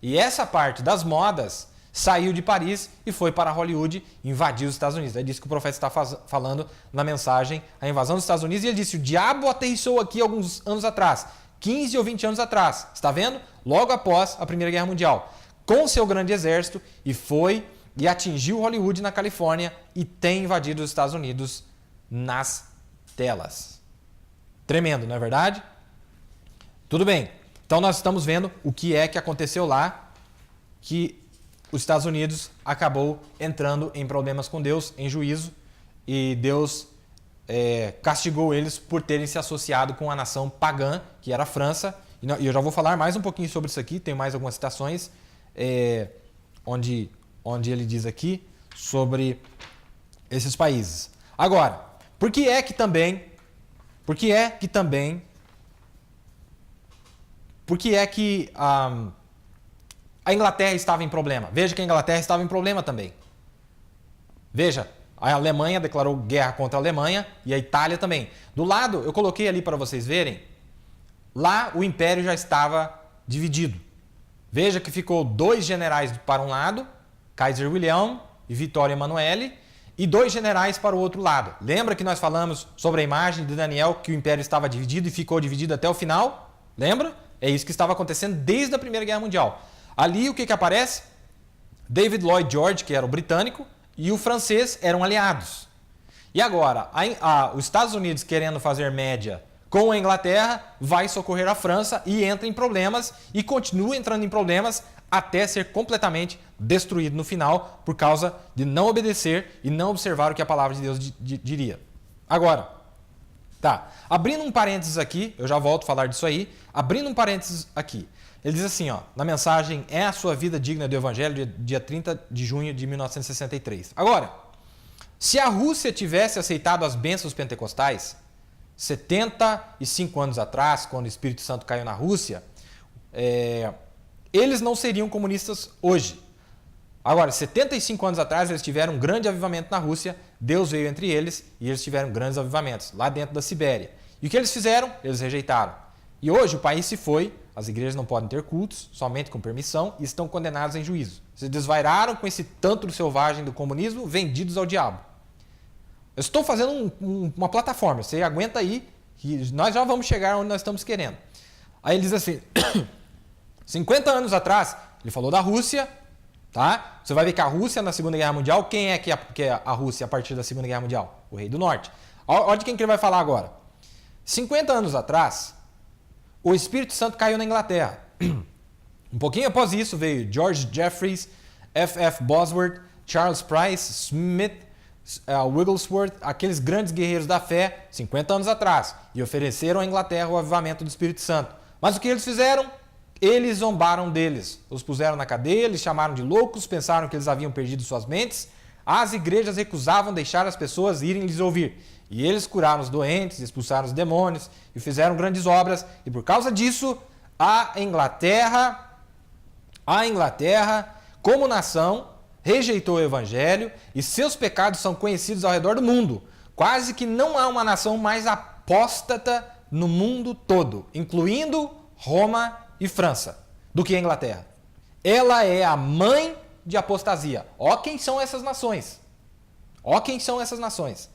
E essa parte das modas saiu de Paris e foi para Hollywood invadir os Estados Unidos. É disso que o profeta está falando na mensagem, a invasão dos Estados Unidos. E ele disse, o diabo aterrissou aqui alguns anos atrás, 15 ou 20 anos atrás. Está vendo? Logo após a Primeira Guerra Mundial. Com seu grande exército e foi e atingiu Hollywood na Califórnia e tem invadido os Estados Unidos nas telas. Tremendo, não é verdade? Tudo bem. Então nós estamos vendo o que é que aconteceu lá, que os Estados Unidos acabou entrando em problemas com Deus, em juízo, e Deus castigou eles por terem se associado com a nação pagã, que era a França. E eu já vou falar mais um pouquinho sobre isso aqui, tem mais algumas citações onde ele diz aqui sobre esses países. Agora, por que é que a Inglaterra estava em problema? Veja que a Inglaterra estava em problema também. Veja, A Alemanha declarou guerra contra a Alemanha e a Itália também. Do lado, eu coloquei ali para vocês verem, lá o império já estava dividido. Veja que ficou 2 generais para um lado, Kaiser Wilhelm e Vittorio Emanuele, e 2 generais para o outro lado. Lembra que nós falamos sobre a imagem de Daniel, que o império estava dividido e ficou dividido até o final? Lembra? É isso que estava acontecendo desde a Primeira Guerra Mundial. Ali o que aparece? David Lloyd George, que era o britânico, e o francês eram aliados. E agora, os Estados Unidos, querendo fazer média com a Inglaterra, vai socorrer a França e entra em problemas e continua entrando em problemas até ser completamente destruído no final por causa de não obedecer e não observar o que a palavra de Deus diria. Agora, tá, abrindo um parênteses aqui, eu já volto a falar disso aí, abrindo um parênteses aqui, ele diz assim, ó, na mensagem É a Sua Vida Digna do Evangelho, dia 30 de junho de 1963. Agora, se a Rússia tivesse aceitado as bênçãos pentecostais, 75 anos atrás, quando o Espírito Santo caiu na Rússia, eles não seriam comunistas hoje. Agora, 75 anos atrás, eles tiveram um grande avivamento na Rússia, Deus veio entre eles e eles tiveram grandes avivamentos, lá dentro da Sibéria. E o que eles fizeram? Eles rejeitaram. E hoje o país se foi, as igrejas não podem ter cultos, somente com permissão, e estão condenados em juízo. Se desvairaram com esse tanto selvagem do comunismo, vendidos ao diabo. Eu estou fazendo uma plataforma, você aguenta aí, que nós já vamos chegar onde nós estamos querendo. Aí ele diz assim, 50 anos atrás, ele falou da Rússia, tá? Você vai ver que a Rússia na Segunda Guerra Mundial, quem é que é a Rússia a partir da Segunda Guerra Mundial? O Rei do Norte. Olha de quem que ele vai falar agora. 50 anos atrás, o Espírito Santo caiu na Inglaterra. Um pouquinho após isso veio George Jeffreys, F.F. Bosworth, Charles Price, Smith, Wigglesworth, aqueles grandes guerreiros da fé, 50 anos atrás, e ofereceram à Inglaterra o avivamento do Espírito Santo. Mas o que eles fizeram? Eles zombaram deles, os puseram na cadeia, eles chamaram de loucos, pensaram que eles haviam perdido suas mentes. As igrejas recusavam deixar as pessoas irem lhes ouvir. E eles curaram os doentes, expulsaram os demônios e fizeram grandes obras. E por causa disso, a Inglaterra, como nação, rejeitou o evangelho e seus pecados são conhecidos ao redor do mundo. Quase que não há uma nação mais apóstata no mundo todo, incluindo Roma e França, do que a Inglaterra. Ela é a mãe de apostasia. Ó quem são essas nações. Ó quem são essas nações.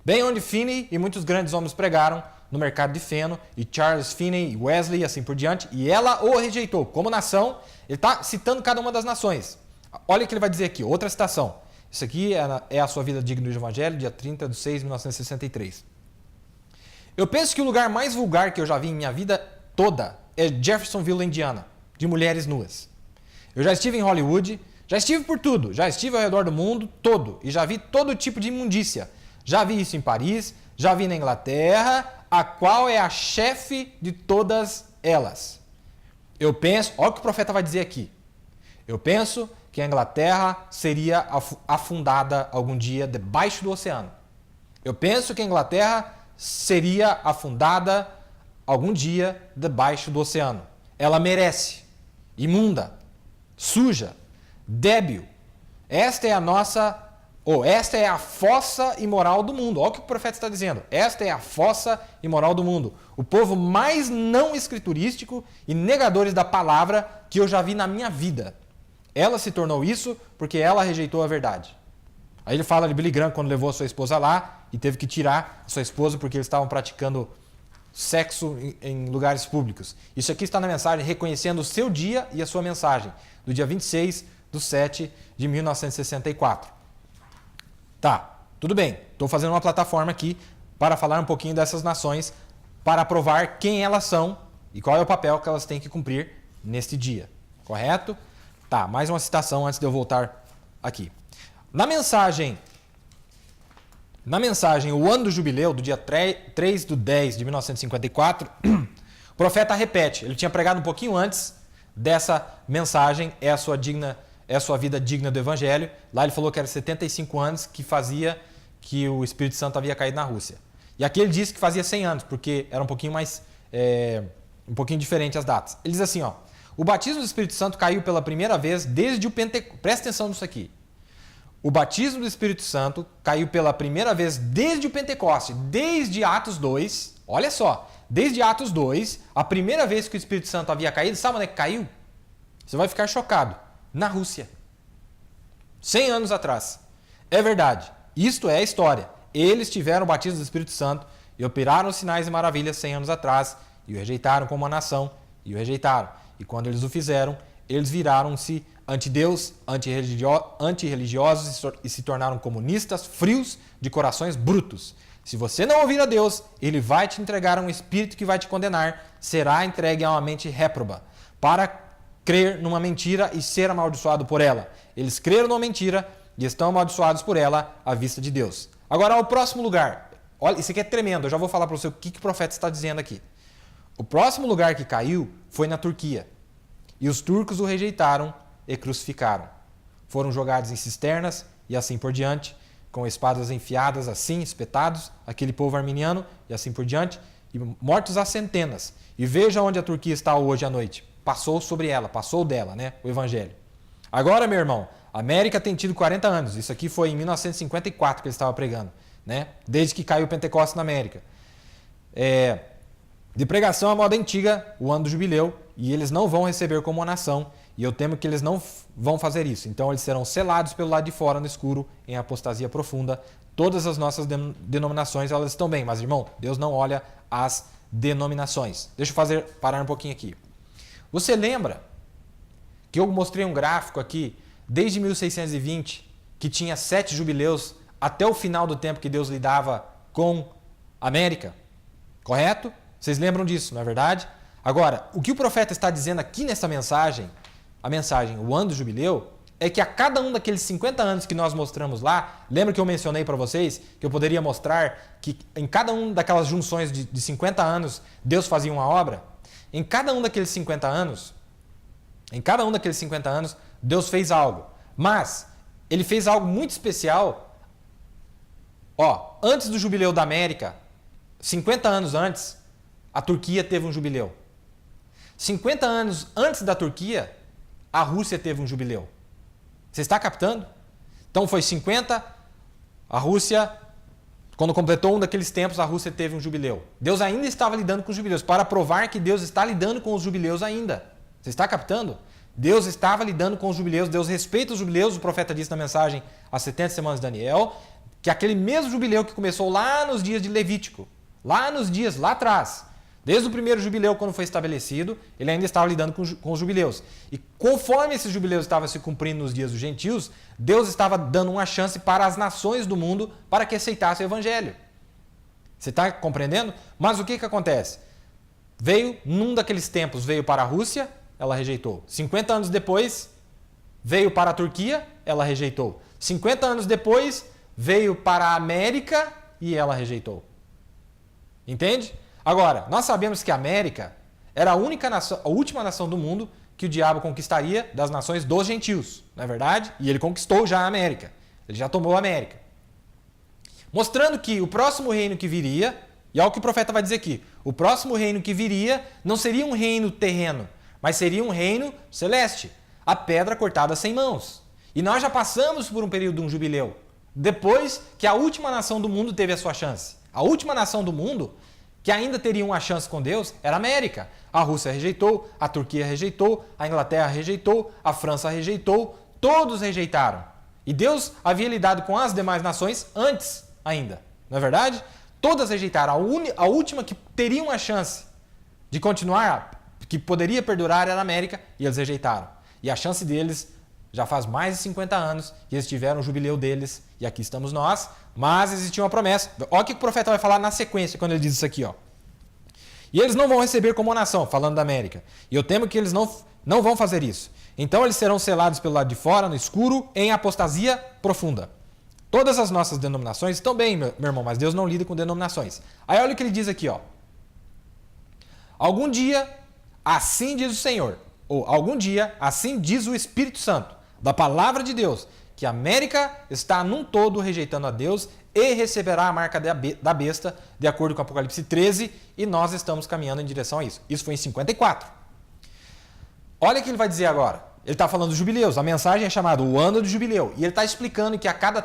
Bem onde Finney e muitos grandes homens pregaram no mercado de feno, e Charles Finney, Wesley e assim por diante, e ela o rejeitou. Como nação, ele está citando cada uma das nações. Olha o que ele vai dizer aqui, outra citação. Isso aqui é a Sua Vida Digna do Evangelho, dia 30 de 6 de 1963. Eu penso que o lugar mais vulgar que eu já vi em minha vida toda é Jeffersonville, Indiana, de mulheres nuas. Eu já estive em Hollywood, já estive por tudo, já estive ao redor do mundo todo e já vi todo tipo de imundícia. Já vi isso em Paris, já vi na Inglaterra, a qual é a chefe de todas elas. Eu penso, olha o que o profeta vai dizer aqui. Eu penso que a Inglaterra seria afundada algum dia debaixo do oceano. Eu penso que a Inglaterra seria afundada algum dia debaixo do oceano. Ela merece. Imunda, suja, débil. Esta é a fossa imoral do mundo. Olha o que o profeta está dizendo. Esta é a fossa imoral do mundo. O povo mais não escriturístico e negadores da palavra que eu já vi na minha vida. Ela se tornou isso porque ela rejeitou a verdade. Aí ele fala de Billy Graham quando levou a sua esposa lá e teve que tirar a sua esposa porque eles estavam praticando sexo em lugares públicos. Isso aqui está na mensagem reconhecendo o seu dia e a sua mensagem, do dia 26 de 7 de 1964. Tá, tudo bem. Estou fazendo uma plataforma aqui para falar um pouquinho dessas nações, para provar quem elas são e qual é o papel que elas têm que cumprir neste dia. Correto? Tá, mais uma citação antes de eu voltar aqui. Na mensagem, o ano do jubileu, do dia 3 de 10 de 1954, o profeta repete. Ele tinha pregado um pouquinho antes dessa mensagem, é a sua vida digna do Evangelho. Lá ele falou que era 75 anos que fazia que o Espírito Santo havia caído na Rússia. E aqui ele disse que fazia 100 anos, porque era um pouquinho mais, um pouquinho diferente as datas. Ele diz assim, ó, o batismo do Espírito Santo caiu pela primeira vez desde o Pentecostes. Presta atenção nisso aqui. o batismo do Espírito Santo caiu pela primeira vez desde o Pentecoste, desde Atos 2. Olha só, desde Atos 2, a primeira vez que o Espírito Santo havia caído, sabe onde é que caiu? Você vai ficar chocado. Na Rússia. 100 anos atrás. É verdade. Isto é a história. Eles tiveram o batismo do Espírito Santo e operaram sinais e maravilhas 100 anos atrás e o rejeitaram como uma nação e o rejeitaram. E quando eles o fizeram, eles viraram-se anti-Deus, antirreligiosos e se tornaram comunistas, frios, de corações brutos. Se você não ouvir a Deus, Ele vai te entregar um espírito que vai te condenar, será entregue a uma mente réproba, para crer numa mentira e ser amaldiçoado por ela. Eles creram numa mentira e estão amaldiçoados por ela à vista de Deus. Agora, o próximo lugar. Olha, isso aqui é tremendo, eu já vou falar para você o que o profeta está dizendo aqui. O próximo lugar que caiu foi na Turquia. E os turcos o rejeitaram e crucificaram. Foram jogados em cisternas e assim por diante, com espadas enfiadas assim, espetados, aquele povo arminiano e assim por diante, e mortos a centenas. E veja onde a Turquia está hoje à noite. Passou sobre ela, passou dela, né, o evangelho. Agora, meu irmão, a América tem tido 40 anos. Isso aqui foi em 1954 que ele estava pregando, né? Desde que caiu o Pentecostes na América. De pregação à moda antiga, o ano do jubileu, e eles não vão receber como uma nação, e eu temo que eles não vão fazer isso. Então eles serão selados pelo lado de fora no escuro, em apostasia profunda. Todas as nossas denominações, elas estão bem, mas irmão, Deus não olha as denominações. Deixa eu parar um pouquinho aqui. Você lembra que eu mostrei um gráfico aqui, desde 1620, que tinha 7 jubileus até o final do tempo que Deus lidava com a América? Correto? Vocês lembram disso, não é verdade? Agora, o que o profeta está dizendo aqui nessa mensagem, a mensagem, o ano do jubileu, é que a cada um daqueles 50 anos que nós mostramos lá, lembra que eu mencionei para vocês que eu poderia mostrar que em cada um daquelas junções de 50 anos, Deus fazia uma obra? Em cada um daqueles 50 anos, Deus fez algo. Mas Ele fez algo muito especial. Antes do jubileu da América, 50 anos antes, a Turquia teve um jubileu. 50 anos antes da Turquia, a Rússia teve um jubileu. Você está captando? Então foi 50, a Rússia, quando completou um daqueles tempos, a Rússia teve um jubileu. Deus ainda estava lidando com os jubileus, para provar que Deus está lidando com os jubileus ainda. Você está captando? Deus estava lidando com os jubileus, Deus respeita os jubileus, o profeta disse na mensagem às 70 semanas de Daniel, que aquele mesmo jubileu que começou lá nos dias de Levítico, lá atrás, desde o primeiro jubileu, quando foi estabelecido, ele ainda estava lidando com os jubileus. E conforme esses jubileus estavam se cumprindo nos dias dos gentios, Deus estava dando uma chance para as nações do mundo para que aceitassem o evangelho. Você está compreendendo? Mas o que acontece? Num daqueles tempos, veio para a Rússia, ela rejeitou. 50 anos depois, veio para a Turquia, ela rejeitou. 50 anos depois, veio para a América e ela rejeitou. Entende? Agora, nós sabemos que a América era a última nação do mundo que o diabo conquistaria das nações dos gentios, não é verdade? E ele conquistou já a América. Ele já tomou a América. Mostrando que o próximo reino que viria, e olha o que o profeta vai dizer aqui, o próximo reino que viria não seria um reino terreno, mas seria um reino celeste, a pedra cortada sem mãos. E nós já passamos por um período de um jubileu, depois que a última nação do mundo teve a sua chance. A última nação do mundo que ainda teria uma chance com Deus era a América. A Rússia rejeitou, a Turquia rejeitou, a Inglaterra rejeitou, a França rejeitou, todos rejeitaram. E Deus havia lidado com as demais nações antes ainda, não é verdade? Todas rejeitaram. A última que teria uma chance de continuar, que poderia perdurar, era a América, e eles rejeitaram. E a chance deles já faz mais de 50 anos que eles tiveram o jubileu deles, e aqui estamos nós, mas existia uma promessa. Olha o que o profeta vai falar na sequência quando ele diz isso aqui. E eles não vão receber como nação, falando da América. E eu temo que eles não vão fazer isso. Então eles serão selados pelo lado de fora, no escuro, em apostasia profunda. Todas as nossas denominações estão bem, meu irmão, mas Deus não lida com denominações. Aí olha o que ele diz aqui. Algum dia, assim diz o Senhor, ou algum dia, assim diz o Espírito Santo, da palavra de Deus, que a América está num todo rejeitando a Deus e receberá a marca da besta, de acordo com Apocalipse 13, e nós estamos caminhando em direção a isso. Isso foi em 54. Olha o que ele vai dizer agora. ele está falando dos jubileus. A mensagem é chamada o ano do jubileu. E ele está explicando que a cada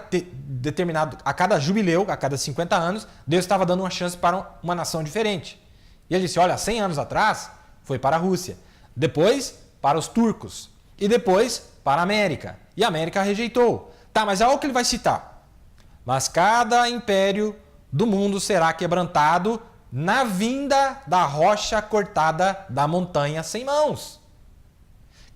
jubileu, a cada 50 anos, Deus estava dando uma chance para uma nação diferente. E ele disse, olha, 100 anos atrás foi para a Rússia. Depois, para os turcos. E depois, para a América. E a América rejeitou. Tá, mas é algo que ele vai citar. Mas cada império do mundo será quebrantado na vinda da rocha cortada da montanha sem mãos,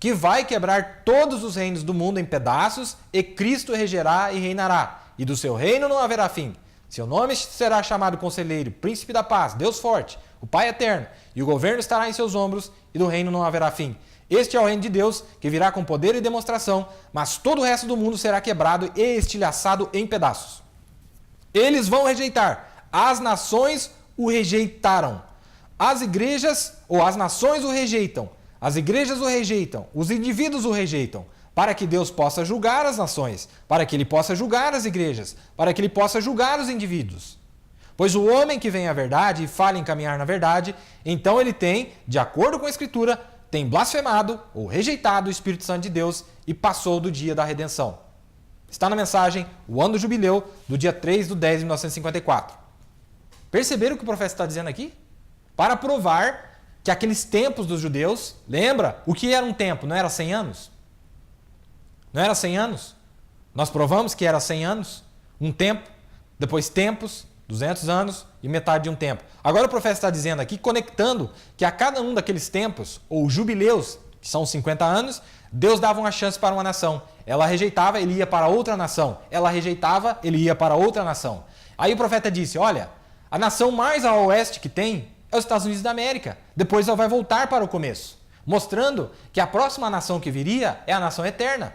que vai quebrar todos os reinos do mundo em pedaços, e Cristo regerá e reinará, e do seu reino não haverá fim. Seu nome será chamado Conselheiro, Príncipe da Paz, Deus Forte, o Pai Eterno, e o governo estará em seus ombros, e do reino não haverá fim. Este é o reino de Deus, que virá com poder e demonstração, mas todo o resto do mundo será quebrado e estilhaçado em pedaços. Eles vão rejeitar, as nações o rejeitaram, as igrejas ou as nações o rejeitam, as igrejas o rejeitam, os indivíduos o rejeitam, para que Deus possa julgar as nações, para que ele possa julgar as igrejas, para que ele possa julgar os indivíduos. Pois o homem que vem à verdade e fala em caminhar na verdade, então ele tem, de acordo com a Escritura, tem blasfemado ou rejeitado o Espírito Santo de Deus e passou do dia da redenção. Está na mensagem, o ano do jubileu, do dia 3/10 de 1954. Perceberam o que o profeta está dizendo aqui? Para provar que aqueles tempos dos judeus, lembra? O que era um tempo? Não era 100 anos? Não era 100 anos? Nós provamos que era 100 anos, um tempo, depois tempos, 200 anos e metade de um tempo. Agora o profeta está dizendo aqui, conectando que a cada um daqueles tempos, ou jubileus, que são 50 anos, Deus dava uma chance para uma nação. Ela rejeitava, ele ia para outra nação. Ela rejeitava, ele ia para outra nação. Aí o profeta disse, olha, a nação mais a oeste que tem é os Estados Unidos da América. Depois ela vai voltar para o começo, mostrando que a próxima nação que viria é a nação eterna.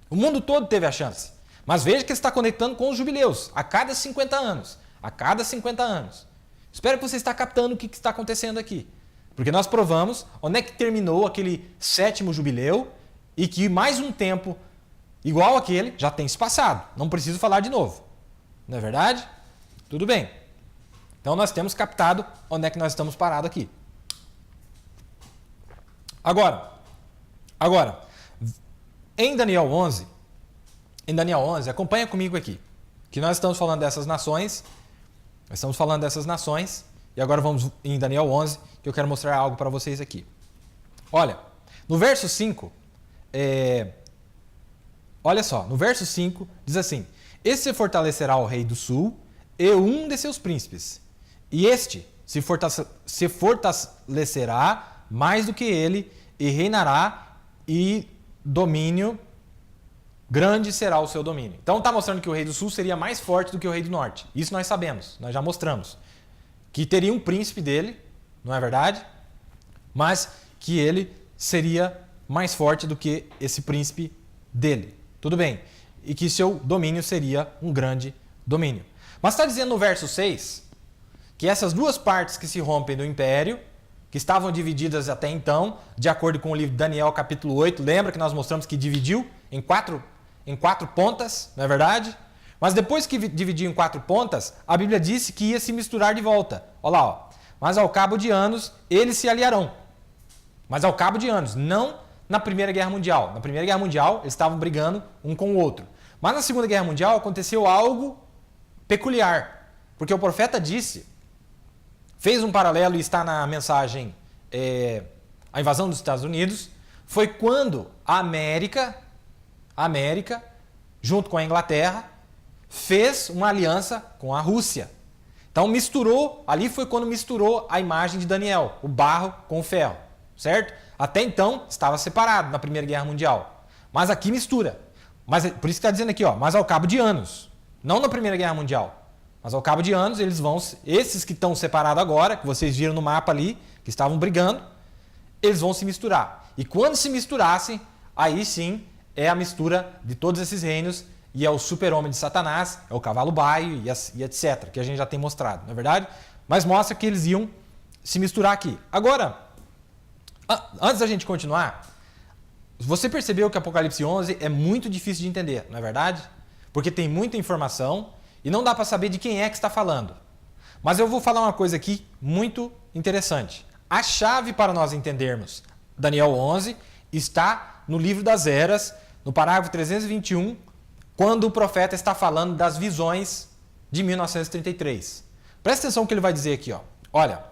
O mundo todo teve a chance. Mas veja que ele está conectando com os jubileus, a cada 50 anos. A cada 50 anos. Espero que você está captando o que está acontecendo aqui. Porque nós provamos onde é que terminou aquele 7º jubileu e que mais um tempo igual aquele já tem se passado. Não preciso falar de novo. Não é verdade? Tudo bem. Então nós temos captado onde é que nós estamos parados aqui. Agora, em Daniel 11, acompanha comigo aqui, que nós estamos falando dessas nações, e agora vamos em Daniel 11, que eu quero mostrar algo para vocês aqui. Olha, no verso 5, olha só, no verso 5 diz assim, este se fortalecerá o rei do sul e um de seus príncipes, e este se fortalecerá mais do que ele, e reinará, e domínio grande será o seu domínio. Então está mostrando que o rei do sul seria mais forte do que o rei do norte. Isso nós sabemos, nós já mostramos. Que teria um príncipe dele, não é verdade? Mas que ele seria mais forte do que esse príncipe dele. Tudo bem. E que seu domínio seria um grande domínio. Mas está dizendo no verso 6 que essas duas partes que se rompem do império, que estavam divididas até então, de acordo com o livro de Daniel capítulo 8, lembra que nós mostramos que dividiu em quatro pontas, não é verdade? Mas depois que dividiu em 4 pontas, a Bíblia disse que ia se misturar de volta. Olha lá, ó. Mas ao cabo de anos, eles se aliarão. Mas ao cabo de anos, não na Primeira Guerra Mundial. Na Primeira Guerra Mundial, eles estavam brigando um com o outro. Mas na Segunda Guerra Mundial, aconteceu algo peculiar. Porque o profeta disse, fez um paralelo e está na mensagem, a invasão dos Estados Unidos, foi quando a América, junto com a Inglaterra, fez uma aliança com a Rússia. Então misturou, ali foi quando misturou a imagem de Daniel, o barro com o ferro, certo? Até então estava separado na Primeira Guerra Mundial. Mas aqui mistura. Mas, por isso que está dizendo aqui, ó, mas ao cabo de anos. Não na Primeira Guerra Mundial. Mas ao cabo de anos, esses que estão separados agora, que vocês viram no mapa ali, que estavam brigando, eles vão se misturar. E quando se misturassem, aí sim é a mistura de todos esses reinos, e é o super-homem de Satanás, é o cavalo baio e etc., que a gente já tem mostrado, não é verdade? Mas mostra que eles iam se misturar aqui. Agora, antes da gente continuar, você percebeu que Apocalipse 11 é muito difícil de entender, não é verdade? Porque tem muita informação e não dá para saber de quem é que está falando. Mas eu vou falar uma coisa aqui muito interessante. A chave para nós entendermos Daniel 11 está no livro das Eras, no parágrafo 321, quando o profeta está falando das visões de 1933. Presta atenção no que ele vai dizer aqui, ó. Olha,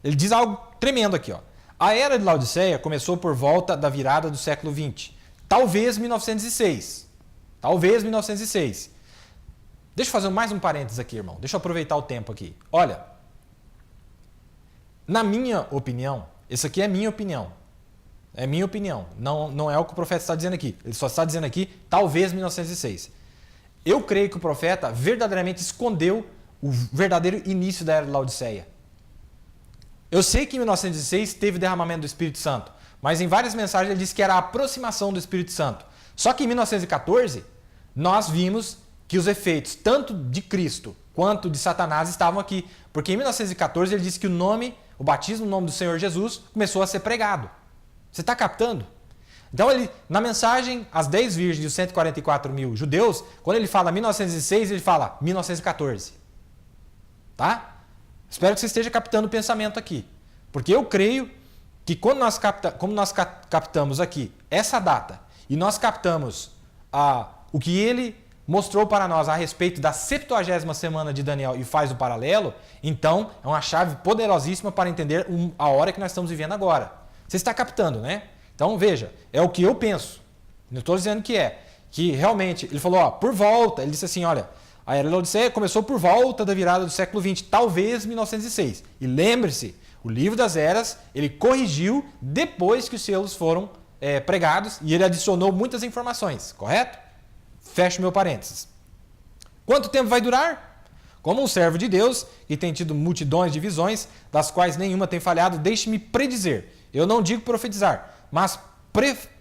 ele diz algo tremendo aqui, ó. A era de Laodiceia começou por volta da virada do século XX. Talvez 1906. Talvez 1906. Deixa eu fazer mais um parênteses aqui, irmão. Deixa eu aproveitar o tempo aqui. Olha, na minha opinião, isso aqui é minha opinião. É minha opinião. Não é o que o profeta está dizendo aqui. Ele só está dizendo aqui, talvez 1906. Eu creio que o profeta verdadeiramente escondeu o verdadeiro início da era de Laodiceia. Eu sei que em 1906 teve derramamento do Espírito Santo, mas em várias mensagens ele disse que era a aproximação do Espírito Santo. Só que em 1914, nós vimos que os efeitos tanto de Cristo quanto de Satanás estavam aqui. Porque em 1914 ele disse que o batismo no nome do Senhor Jesus começou a ser pregado. Você está captando? Então, na mensagem As 10 Virgens e os 144 mil judeus, quando ele fala 1906, ele fala 1914. Tá? Espero que você esteja captando o pensamento aqui. Porque eu creio que como nós captamos aqui essa data e nós captamos o que ele mostrou para nós a respeito da 70ª semana de Daniel e faz o paralelo, então é uma chave poderosíssima para entender a hora que nós estamos vivendo agora. Você está captando, né? Então, veja, é o que eu penso. Não estou dizendo que é. Que realmente, ele falou, ó, por volta, ele disse assim, olha, a era da Laodiceia começou por volta da virada do século XX, talvez 1906. E lembre-se, o livro das Eras, ele corrigiu depois que os selos foram pregados e ele adicionou muitas informações, correto? Fecho meu parênteses. Quanto tempo vai durar? Como um servo de Deus, que tem tido multidões de visões, das quais nenhuma tem falhado, deixe-me predizer. Eu não digo profetizar, mas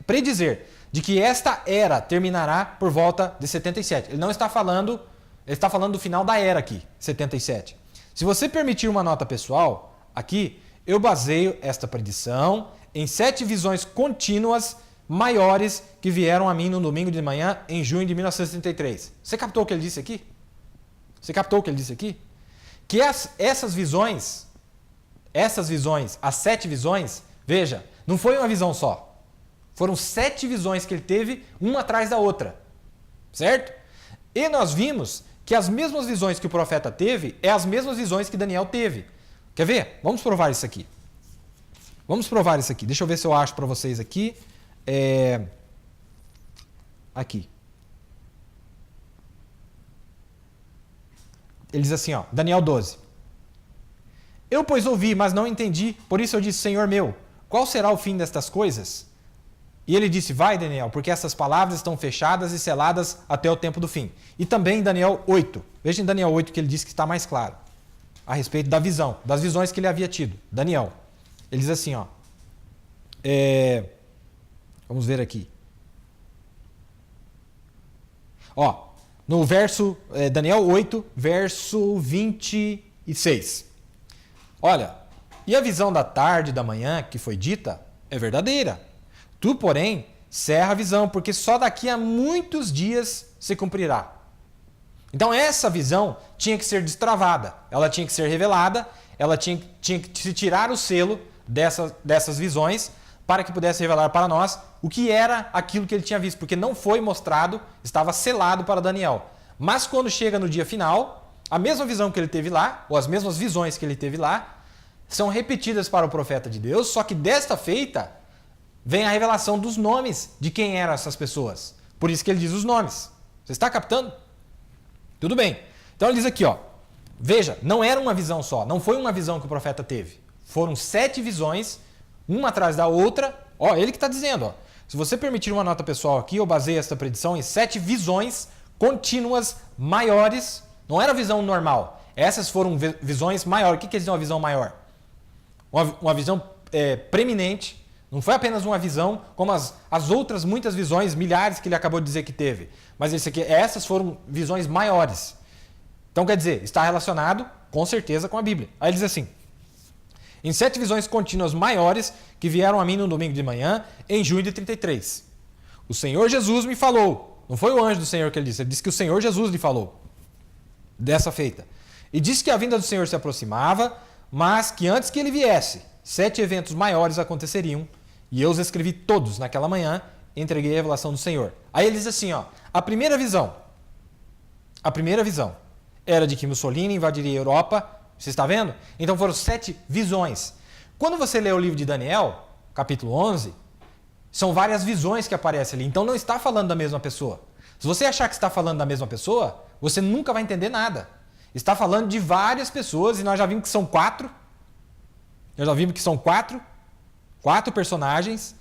predizer de que esta era terminará por volta de 77. Ele não está falando, ele está falando do final da era aqui, 77. Se você permitir uma nota pessoal, aqui eu baseio esta predição em 7 visões contínuas maiores que vieram a mim no domingo de manhã em junho de 1933. Você captou o que ele disse aqui? Você captou o que ele disse aqui? Que essas visões, as 7 visões, veja, não foi uma visão só. Foram 7 visões que ele teve, uma atrás da outra. Certo? E nós vimos que as mesmas visões que o profeta teve, é as mesmas visões que Daniel teve. Quer ver? Vamos provar isso aqui. Vamos provar isso aqui. Deixa eu ver se eu acho para vocês aqui. Aqui. Ele diz assim, ó, Daniel 12. Eu, pois, ouvi, mas não entendi, por isso eu disse, Senhor meu, qual será o fim destas coisas? E ele disse, vai, Daniel, porque essas palavras estão fechadas e seladas até o tempo do fim. E também em Daniel 8. Veja em Daniel 8 que ele diz que está mais claro a respeito da visão, das visões que ele havia tido. Daniel. Ele diz assim, ó. Vamos ver aqui. Ó, no verso, Daniel 8, verso 26. Olha, e a visão da tarde e da manhã que foi dita é verdadeira. Tu, porém, cerra a visão, porque só daqui a muitos dias se cumprirá. Então essa visão tinha que ser destravada, ela tinha que ser revelada, ela tinha que se tirar o selo dessas visões para que pudesse revelar para nós o que era aquilo que ele tinha visto, porque não foi mostrado, estava selado para Daniel. Mas quando chega no dia final, a mesma visão que ele teve lá, ou as mesmas visões que ele teve lá, são repetidas para o profeta de Deus, só que desta feita vem a revelação dos nomes de quem eram essas pessoas. Por isso que ele diz os nomes. Você está captando? Tudo bem. Então ele diz aqui, ó. Veja, não era uma visão só. Não foi uma visão que o profeta teve. Foram 7 visões, uma atrás da outra. Ó, ele que está dizendo, ó. Se você permitir uma nota pessoal aqui, eu baseio esta predição em 7 visões contínuas maiores. Não era visão normal. Essas foram visões maiores. O que quer dizer uma visão maior? Uma visão preeminente. Não foi apenas uma visão, como as outras muitas visões, milhares que ele acabou de dizer que teve. Mas essas foram visões maiores. Então, quer dizer, está relacionado, com certeza, com a Bíblia. Aí ele diz assim, em 7 visões contínuas maiores que vieram a mim no domingo de manhã, em junho de 33. O Senhor Jesus me falou. Não foi o anjo do Senhor que ele disse que o Senhor Jesus lhe falou. Dessa feita. E disse que a vinda do Senhor se aproximava, mas que antes que ele viesse, 7 eventos maiores aconteceriam, E eu os escrevi todos naquela manhã, entreguei a revelação do Senhor. Aí ele diz assim, ó, a primeira visão era de que Mussolini invadiria a Europa. Você está vendo? Então foram 7 visões. Quando você lê o livro de Daniel, capítulo 11, são várias visões que aparecem ali. Então não está falando da mesma pessoa. Se você achar que está falando da mesma pessoa, você nunca vai entender nada. Está falando de várias pessoas e nós já vimos que são 4. Quatro personagens.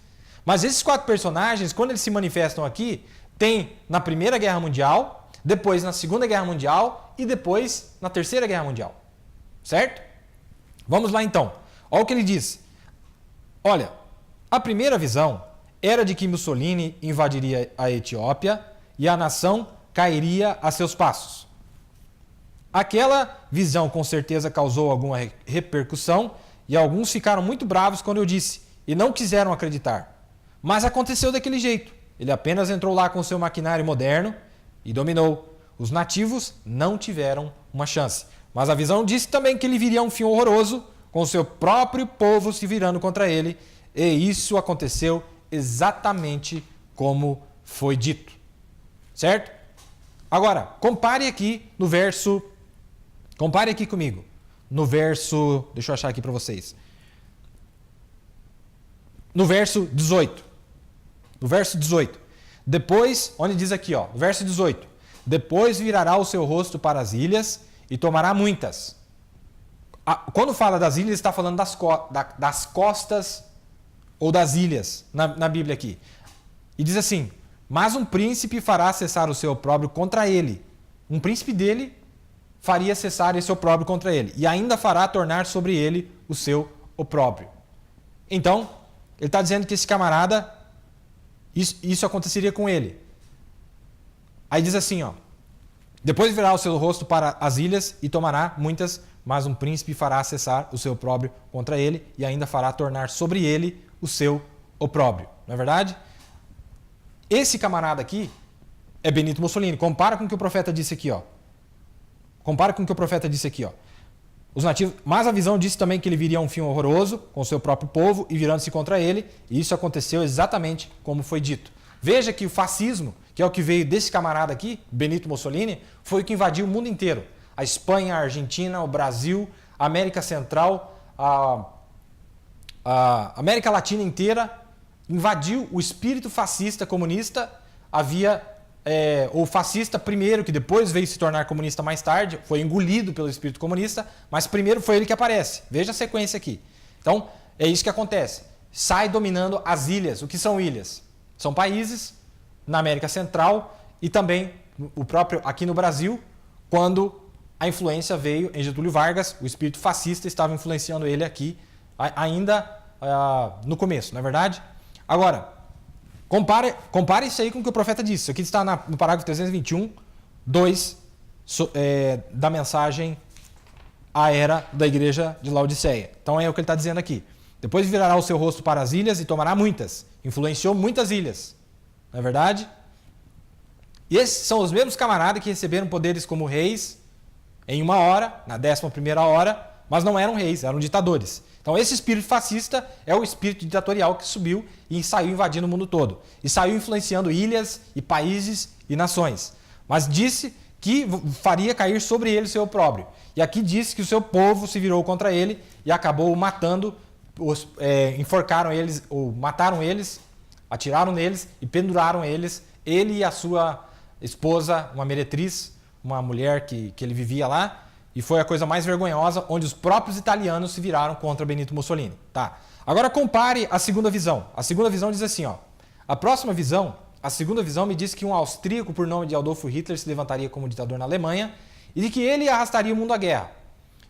Mas esses 4 personagens, quando eles se manifestam aqui, tem na Primeira Guerra Mundial, depois na Segunda Guerra Mundial e depois na Terceira Guerra Mundial. Certo? Vamos lá então. Olha o que ele diz. Olha, a primeira visão era de que Mussolini invadiria a Etiópia e a nação cairia a seus passos. Aquela visão com certeza causou alguma repercussão e alguns ficaram muito bravos quando eu disse e não quiseram acreditar. Mas aconteceu daquele jeito. Ele apenas entrou lá com seu maquinário moderno e dominou. Os nativos não tiveram uma chance. Mas a visão disse também que ele viria a um fim horroroso, com o seu próprio povo se virando contra ele. E isso aconteceu exatamente como foi dito. Certo? Agora, compare aqui comigo. No verso, deixa eu achar aqui para vocês. No verso 18. Depois, onde diz aqui, ó, verso 18. Depois virará o seu rosto para as ilhas e tomará muitas. Quando fala das ilhas, está falando das costas ou das ilhas, na Bíblia aqui. E diz assim, mas um príncipe fará cessar o seu opróbrio contra ele. Um príncipe dele faria cessar esse opróbrio contra ele. E ainda fará tornar sobre ele o seu opróbrio. Então, ele está dizendo que esse camarada, isso aconteceria com ele. Aí diz assim, ó. Depois virá o seu rosto para as ilhas e tomará muitas, mas um príncipe fará cessar o seu opróbrio contra ele e ainda fará tornar sobre ele o seu opróbrio. Não é verdade? Esse camarada aqui é Benito Mussolini. Compara com o que o profeta disse aqui, ó. Os nativos, mas a visão disse também que ele viria a um fim horroroso com o seu próprio povo e virando-se contra ele, e isso aconteceu exatamente como foi dito. Veja que o fascismo, que é o que veio desse camarada aqui, Benito Mussolini, foi o que invadiu o mundo inteiro. A Espanha, a Argentina, o Brasil, a América Central, a América Latina inteira, invadiu o espírito fascista comunista. Havia o fascista primeiro, que depois veio se tornar comunista mais tarde, foi engolido pelo espírito comunista, mas primeiro foi ele que aparece. Veja a sequência aqui. Então, é isso que acontece. Sai dominando as ilhas. O que são ilhas? São países na América Central e também o próprio aqui no Brasil, quando a influência veio em Getúlio Vargas, o espírito fascista estava influenciando ele aqui ainda no começo, não é verdade? Agora, compare isso aí com o que o profeta disse. Isso aqui está no parágrafo 321, 2 da mensagem à era da igreja de Laodiceia. Então é o que ele está dizendo aqui. Depois virará o seu rosto para as ilhas e tomará muitas. Influenciou muitas ilhas. Não é verdade? E esses são os mesmos camaradas que receberam poderes como reis em uma hora, na 11ª hora, mas não eram reis, eram ditadores. Então esse espírito fascista é o espírito ditatorial que subiu e saiu invadindo o mundo todo. E saiu influenciando ilhas e países e nações. Mas disse que faria cair sobre ele o seu opróbrio. E aqui disse que o seu povo se virou contra ele e acabou matando, enforcaram eles, ou mataram eles, atiraram neles e penduraram eles, ele e a sua esposa, uma meretriz, uma mulher que ele vivia lá, e foi a coisa mais vergonhosa, onde os próprios italianos se viraram contra Benito Mussolini. Tá. Agora compare a segunda visão. A segunda visão diz assim, ó, a segunda visão me diz que um austríaco por nome de Adolf Hitler se levantaria como ditador na Alemanha e de que ele arrastaria o mundo à guerra.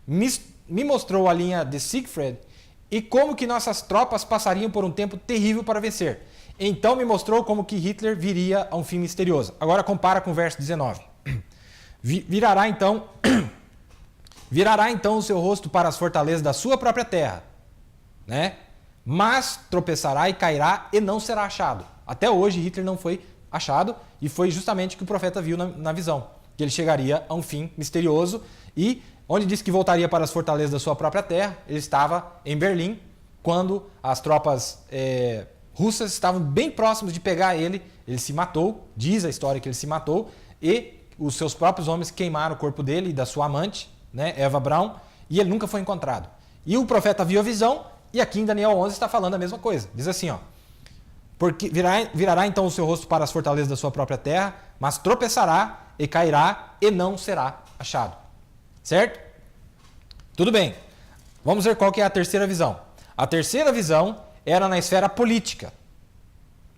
Me mostrou a linha de Siegfried e como que nossas tropas passariam por um tempo terrível para vencer. Então me mostrou como que Hitler viria a um fim misterioso. Agora compara com o verso 19. Virará então o seu rosto para as fortalezas da sua própria terra, né? Mas tropeçará e cairá e não será achado. Até hoje Hitler não foi achado e foi justamente o que o profeta viu na visão, que ele chegaria a um fim misterioso e onde disse que voltaria para as fortalezas da sua própria terra, ele estava em Berlim, quando as tropas russas estavam bem próximas de pegar ele se matou, diz a história que ele se matou, e os seus próprios homens queimaram o corpo dele e da sua amante, né, Eva Braun, e ele nunca foi encontrado. E o profeta viu a visão, e aqui em Daniel 11 está falando a mesma coisa. Diz assim, ó, porque virará então o seu rosto para as fortalezas da sua própria terra, mas tropeçará e cairá e não será achado. Certo? Tudo bem. Vamos ver qual que é a terceira visão. A terceira visão era na esfera política.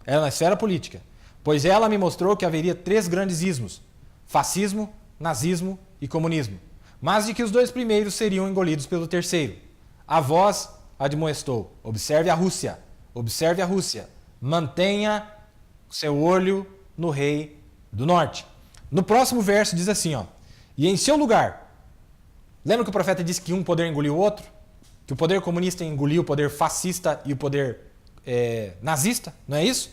Era na esfera política. Pois ela me mostrou que haveria 3 grandes ismos: fascismo, nazismo e comunismo. Mas de que os 2 primeiros seriam engolidos pelo terceiro. A voz admoestou: observe a Rússia, mantenha seu olho no rei do norte. No próximo verso diz assim, ó, e em seu lugar, lembra que o profeta disse que um poder engoliu o outro? Que o poder comunista engoliu o poder fascista e o poder nazista, não é isso?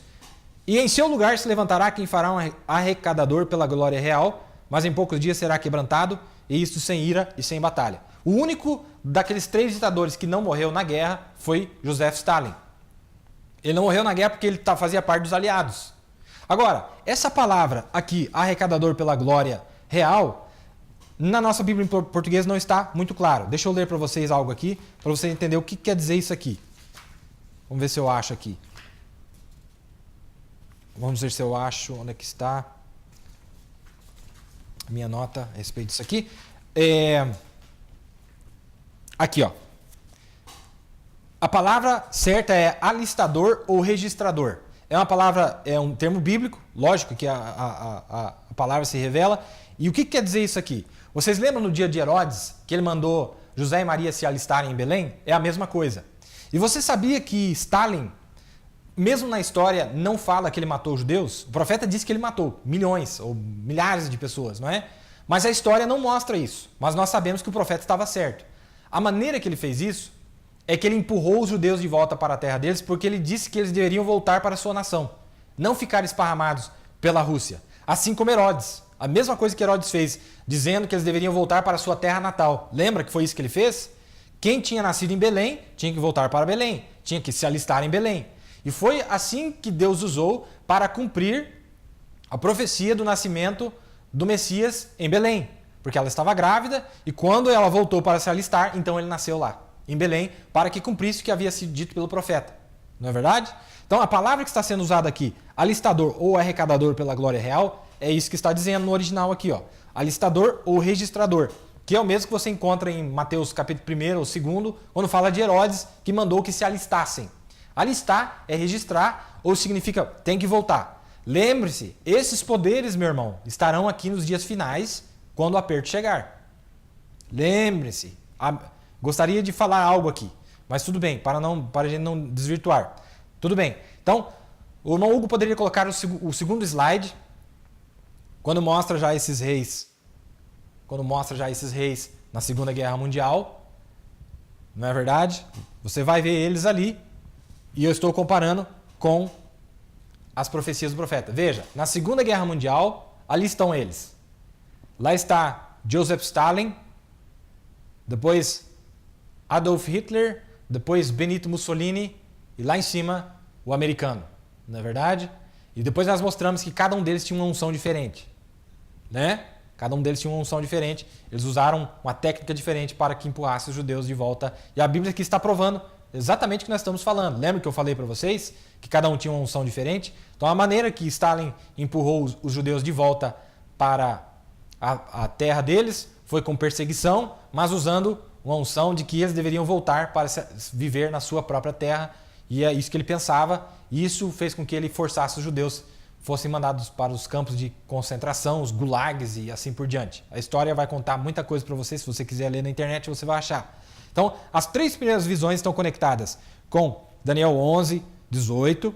E em seu lugar se levantará quem fará um arrecadador pela glória real, mas em poucos dias será quebrantado, e isto sem ira e sem batalha. O único daqueles 3 ditadores que não morreu na guerra foi Joseph Stalin. Ele não morreu na guerra porque ele fazia parte dos aliados. Agora, essa palavra aqui, arrecadador pela glória real, na nossa Bíblia em português não está muito claro. Deixa eu ler para vocês algo aqui, para vocês entenderem o que quer dizer isso aqui. Vamos ver se eu acho aqui. Vamos ver se eu acho onde é que está a minha nota a respeito disso aqui. Aqui, ó. A palavra certa é alistador ou registrador. É uma palavra, é um termo bíblico, lógico que a palavra se revela. E o que quer dizer isso aqui? Vocês lembram no dia de Herodes, que ele mandou José e Maria se alistarem em Belém? É a mesma coisa. E você sabia que Stalin, mesmo na história, não fala que ele matou os judeus? O profeta diz que ele matou milhões ou milhares de pessoas, não é? Mas a história não mostra isso. Mas nós sabemos que o profeta estava certo. A maneira que ele fez isso é que ele empurrou os judeus de volta para a terra deles, porque ele disse que eles deveriam voltar para a sua nação, não ficar esparramados pela Rússia. Assim como Herodes. A mesma coisa que Herodes fez, dizendo que eles deveriam voltar para a sua terra natal. Lembra que foi isso que ele fez? Quem tinha nascido em Belém tinha que voltar para Belém, tinha que se alistar em Belém. E foi assim que Deus usou para cumprir a profecia do nascimento do Messias em Belém. Porque ela estava grávida e quando ela voltou para se alistar, então ele nasceu lá, em Belém, para que cumprisse o que havia sido dito pelo profeta. Não é verdade? Então a palavra que está sendo usada aqui, alistador ou arrecadador pela glória real, é isso que está dizendo no original aqui, ó. Alistador ou registrador, que é o mesmo que você encontra em Mateus capítulo 1 ou 2, quando fala de Herodes, que mandou que se alistassem. Alistar é registrar, ou significa tem que voltar. Lembre-se, esses poderes, meu irmão, estarão aqui nos dias finais, quando o aperto chegar. Lembre-se. Gostaria de falar algo aqui, mas tudo bem, para a gente não desvirtuar. Tudo bem. Então, o irmão Hugo poderia colocar o segundo slide, quando mostra já esses reis na Segunda Guerra Mundial. Não é verdade? Você vai ver eles ali, e eu estou comparando com as profecias do profeta. Veja, na Segunda Guerra Mundial, ali estão eles. Lá está Joseph Stalin, depois Adolf Hitler, depois Benito Mussolini e lá em cima o americano, não é verdade? E depois nós mostramos que cada um deles tinha uma unção diferente, né? Cada um deles tinha uma unção diferente, eles usaram uma técnica diferente para que empurrasse os judeus de volta. E a Bíblia aqui está provando exatamente o que nós estamos falando. Lembra que eu falei para vocês que cada um tinha uma unção diferente? Então a maneira que Stalin empurrou os judeus de volta para a terra deles foi com perseguição, mas usando uma unção de que eles deveriam voltar para viver na sua própria terra. E é isso que ele pensava. E isso fez com que ele forçasse os judeus fossem mandados para os campos de concentração, os gulags e assim por diante. A história vai contar muita coisa para você. Se você quiser ler na internet, você vai achar. Então, as 3 primeiras visões estão conectadas com Daniel 11, 18,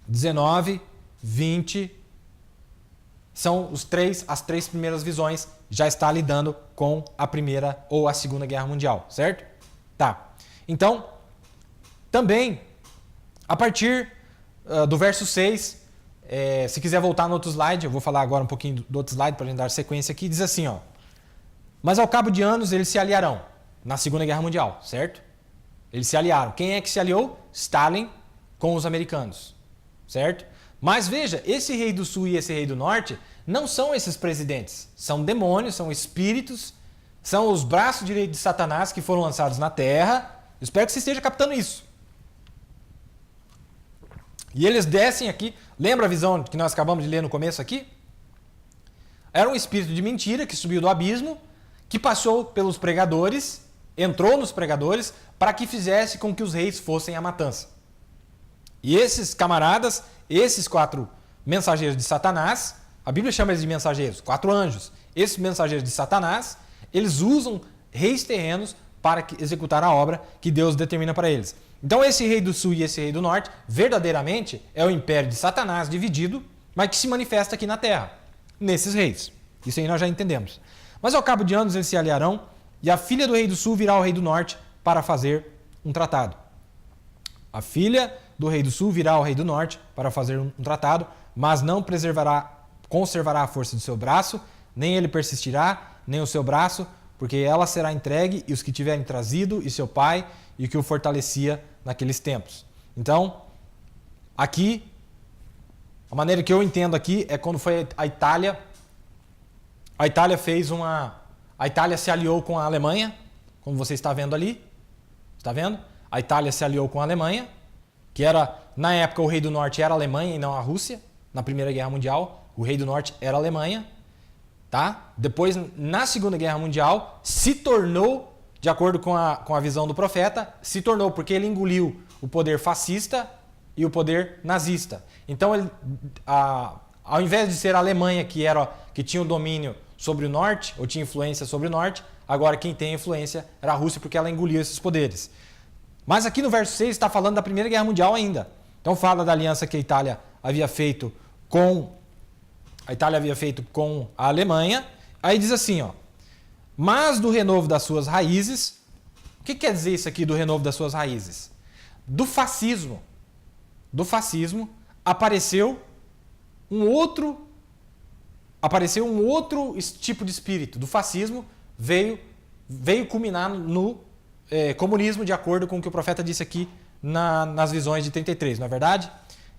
19, 20. São as 3 primeiras visões, já está lidando com a Primeira ou a Segunda Guerra Mundial, certo? Tá. Então, também, a partir do verso 6, se quiser voltar no outro slide, eu vou falar agora um pouquinho do outro slide para a gente dar sequência aqui, diz assim, ó. Mas ao cabo de anos eles se aliarão na Segunda Guerra Mundial, certo? Eles se aliaram. Quem é que se aliou? Stalin com os americanos, certo? Mas veja, esse rei do sul e esse rei do norte não são esses presidentes. São demônios, são espíritos, são os braços direitos de Satanás que foram lançados na terra. Eu espero que você esteja captando isso. E eles descem aqui. Lembra a visão que nós acabamos de ler no começo aqui? Era um espírito de mentira que subiu do abismo, que passou pelos pregadores, entrou nos pregadores, para que fizesse com que os reis fossem à matança. E esses camaradas, esses 4 mensageiros de Satanás, a Bíblia chama eles de mensageiros, 4 anjos. Esses mensageiros de Satanás, eles usam reis terrenos para executar a obra que Deus determina para eles. Então esse rei do sul e esse rei do norte, verdadeiramente, é o império de Satanás dividido, mas que se manifesta aqui na terra, nesses reis. Isso aí nós já entendemos. Mas ao cabo de anos eles se aliarão, e a filha do rei do sul virá ao rei do norte para fazer um tratado. A filha do rei do sul virá ao rei do norte para fazer um tratado, mas não conservará a força do seu braço, nem ele persistirá, nem o seu braço, porque ela será entregue, e os que tiverem trazido, e seu pai, e o que o fortalecia naqueles tempos. Então, aqui, a maneira que eu entendo aqui é quando foi a Itália a Itália se aliou com a Alemanha, como você está vendo ali. Está vendo? A Itália se aliou com a Alemanha, que era, na época, o rei do norte era a Alemanha e não a Rússia. Na Primeira Guerra Mundial, o rei do norte era a Alemanha. Tá? Depois, na Segunda Guerra Mundial, se tornou, de acordo com a visão do profeta, se tornou porque ele engoliu o poder fascista e o poder nazista. Então, ao invés de ser a Alemanha que tinha o domínio sobre o norte, ou tinha influência sobre o norte, agora quem tem influência era a Rússia, porque ela engoliu esses poderes. Mas aqui no verso 6 está falando da Primeira Guerra Mundial ainda. Então fala da aliança que a Itália havia feito com a Alemanha. Aí diz assim, ó: mas do renovo das suas raízes. O que quer dizer isso aqui do renovo das suas raízes? Do fascismo apareceu um outro tipo de espírito. Do fascismo veio culminar no comunismo, de acordo com o que o profeta disse aqui nas visões de 33, não é verdade?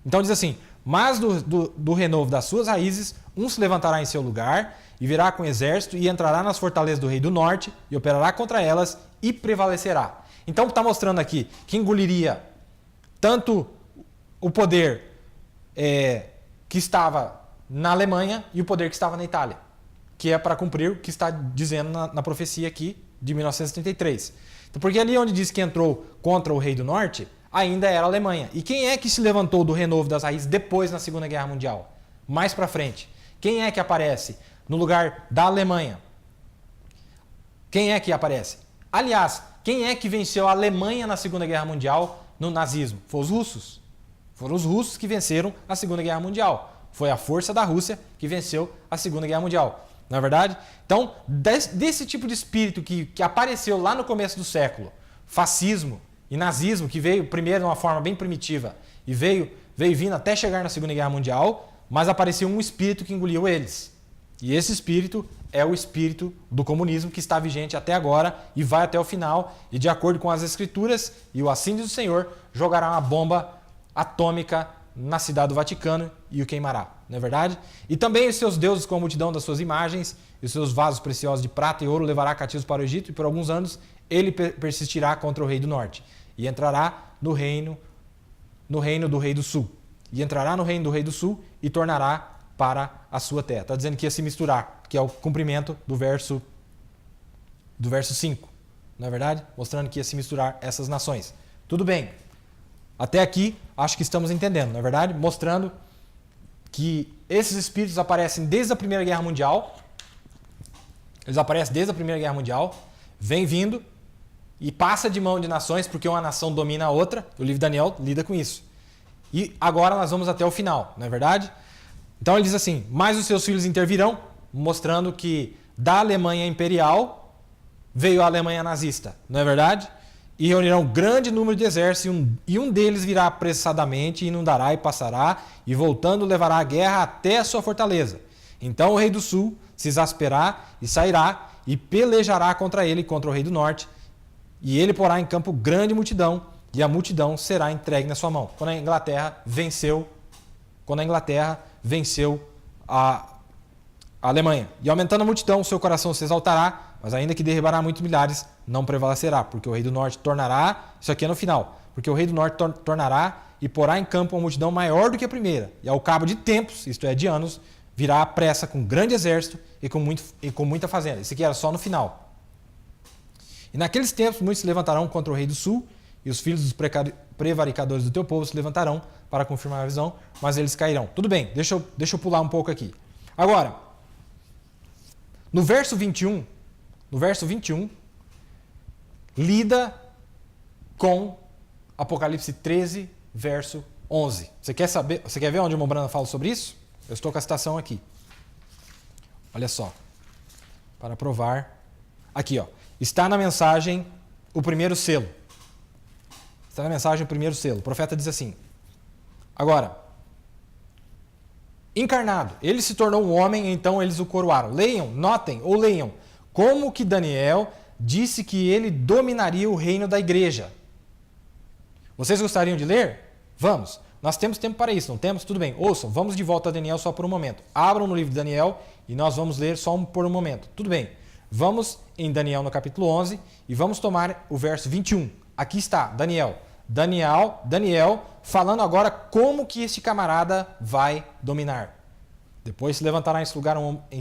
Então diz assim: mas do renovo das suas raízes, um se levantará em seu lugar, e virá com exército, e entrará nas fortalezas do rei do norte, e operará contra elas, e prevalecerá. Então está mostrando aqui que engoliria tanto o poder que estava na Alemanha e o poder que estava na Itália, que é para cumprir o que está dizendo na profecia aqui de 1933. Então, porque ali onde diz que entrou contra o rei do norte, ainda era a Alemanha. E quem é que se levantou do renovo das raízes depois na Segunda Guerra Mundial? Mais para frente. Quem é que aparece no lugar da Alemanha? Quem é que aparece? Aliás, quem é que venceu a Alemanha na Segunda Guerra Mundial no nazismo? Foram os russos. Foram os russos que venceram a Segunda Guerra Mundial. Foi a força da Rússia que venceu a Segunda Guerra Mundial. Não é verdade? Então, desse tipo de espírito que apareceu lá no começo do século, fascismo e nazismo, que veio primeiro de uma forma bem primitiva e veio vindo até chegar na Segunda Guerra Mundial, mas apareceu um espírito que engoliu eles. E esse espírito é o espírito do comunismo, que está vigente até agora e vai até o final, e de acordo com as Escrituras e o assim diz o Senhor, jogará uma bomba atômica na cidade do Vaticano e o queimará, não é verdade? E também os seus deuses com a multidão das suas imagens, e os seus vasos preciosos de prata e ouro levará cativos para o Egito, e por alguns anos ele persistirá contra o rei do norte, e entrará no reino do rei do sul. E entrará no reino do rei do sul e tornará para a sua terra. Está dizendo que ia se misturar, que é o cumprimento do verso 5, não é verdade? Mostrando que ia se misturar essas nações. Tudo bem. Até aqui, acho que estamos entendendo, não é verdade? Mostrando que esses espíritos aparecem desde a Primeira Guerra Mundial. Eles aparecem desde a Primeira Guerra Mundial, vem vindo e passa de mão de nações, porque uma nação domina a outra. O livro de Daniel lida com isso. E agora nós vamos até o final, não é verdade? Então ele diz assim: mas os seus filhos intervirão, mostrando que da Alemanha imperial veio a Alemanha nazista, não é verdade? E reunirão grande número de exércitos, e um deles virá apressadamente, inundará e passará, e voltando levará a guerra até a sua fortaleza. Então o rei do sul se exasperará e sairá, e pelejará contra ele e contra o rei do norte, e ele porá em campo grande multidão, e a multidão será entregue na sua mão. Quando a Inglaterra venceu a Alemanha. E aumentando a multidão, o seu coração se exaltará, mas ainda que derribará muitos milhares, não prevalecerá, porque o rei do norte tornará, isso aqui é no final, porque o rei do norte tornará e porá em campo uma multidão maior do que a primeira, e ao cabo de tempos, isto é, de anos, virá a pressa com grande exército e com muita fazenda. Isso aqui era só no final. E naqueles tempos muitos se levantarão contra o rei do sul, e os filhos dos prevaricadores do teu povo se levantarão para confirmar a visão, mas eles cairão. Tudo bem, deixa eu pular um pouco aqui. Agora, no verso 21, lida com Apocalipse 13, verso 11. Você quer ver onde o Mombrana fala sobre isso? Eu estou com a citação aqui. Olha só. Para provar. Aqui, ó. Está na mensagem o primeiro selo. Está na mensagem o primeiro selo. O profeta diz assim. Agora. Encarnado. Ele se tornou um homem, então eles o coroaram. Leiam, notem ou leiam. Como que Daniel disse que ele dominaria o reino da igreja. Vocês gostariam de ler? Vamos. Nós temos tempo para isso, não temos? Tudo bem. Ouçam, vamos de volta a Daniel só por um momento. Abram no livro de Daniel e nós vamos ler só por um momento. Tudo bem. Vamos em Daniel no capítulo 11 e vamos tomar o verso 21. Aqui está, Daniel. Daniel falando agora como que este camarada vai dominar. Depois se levantará em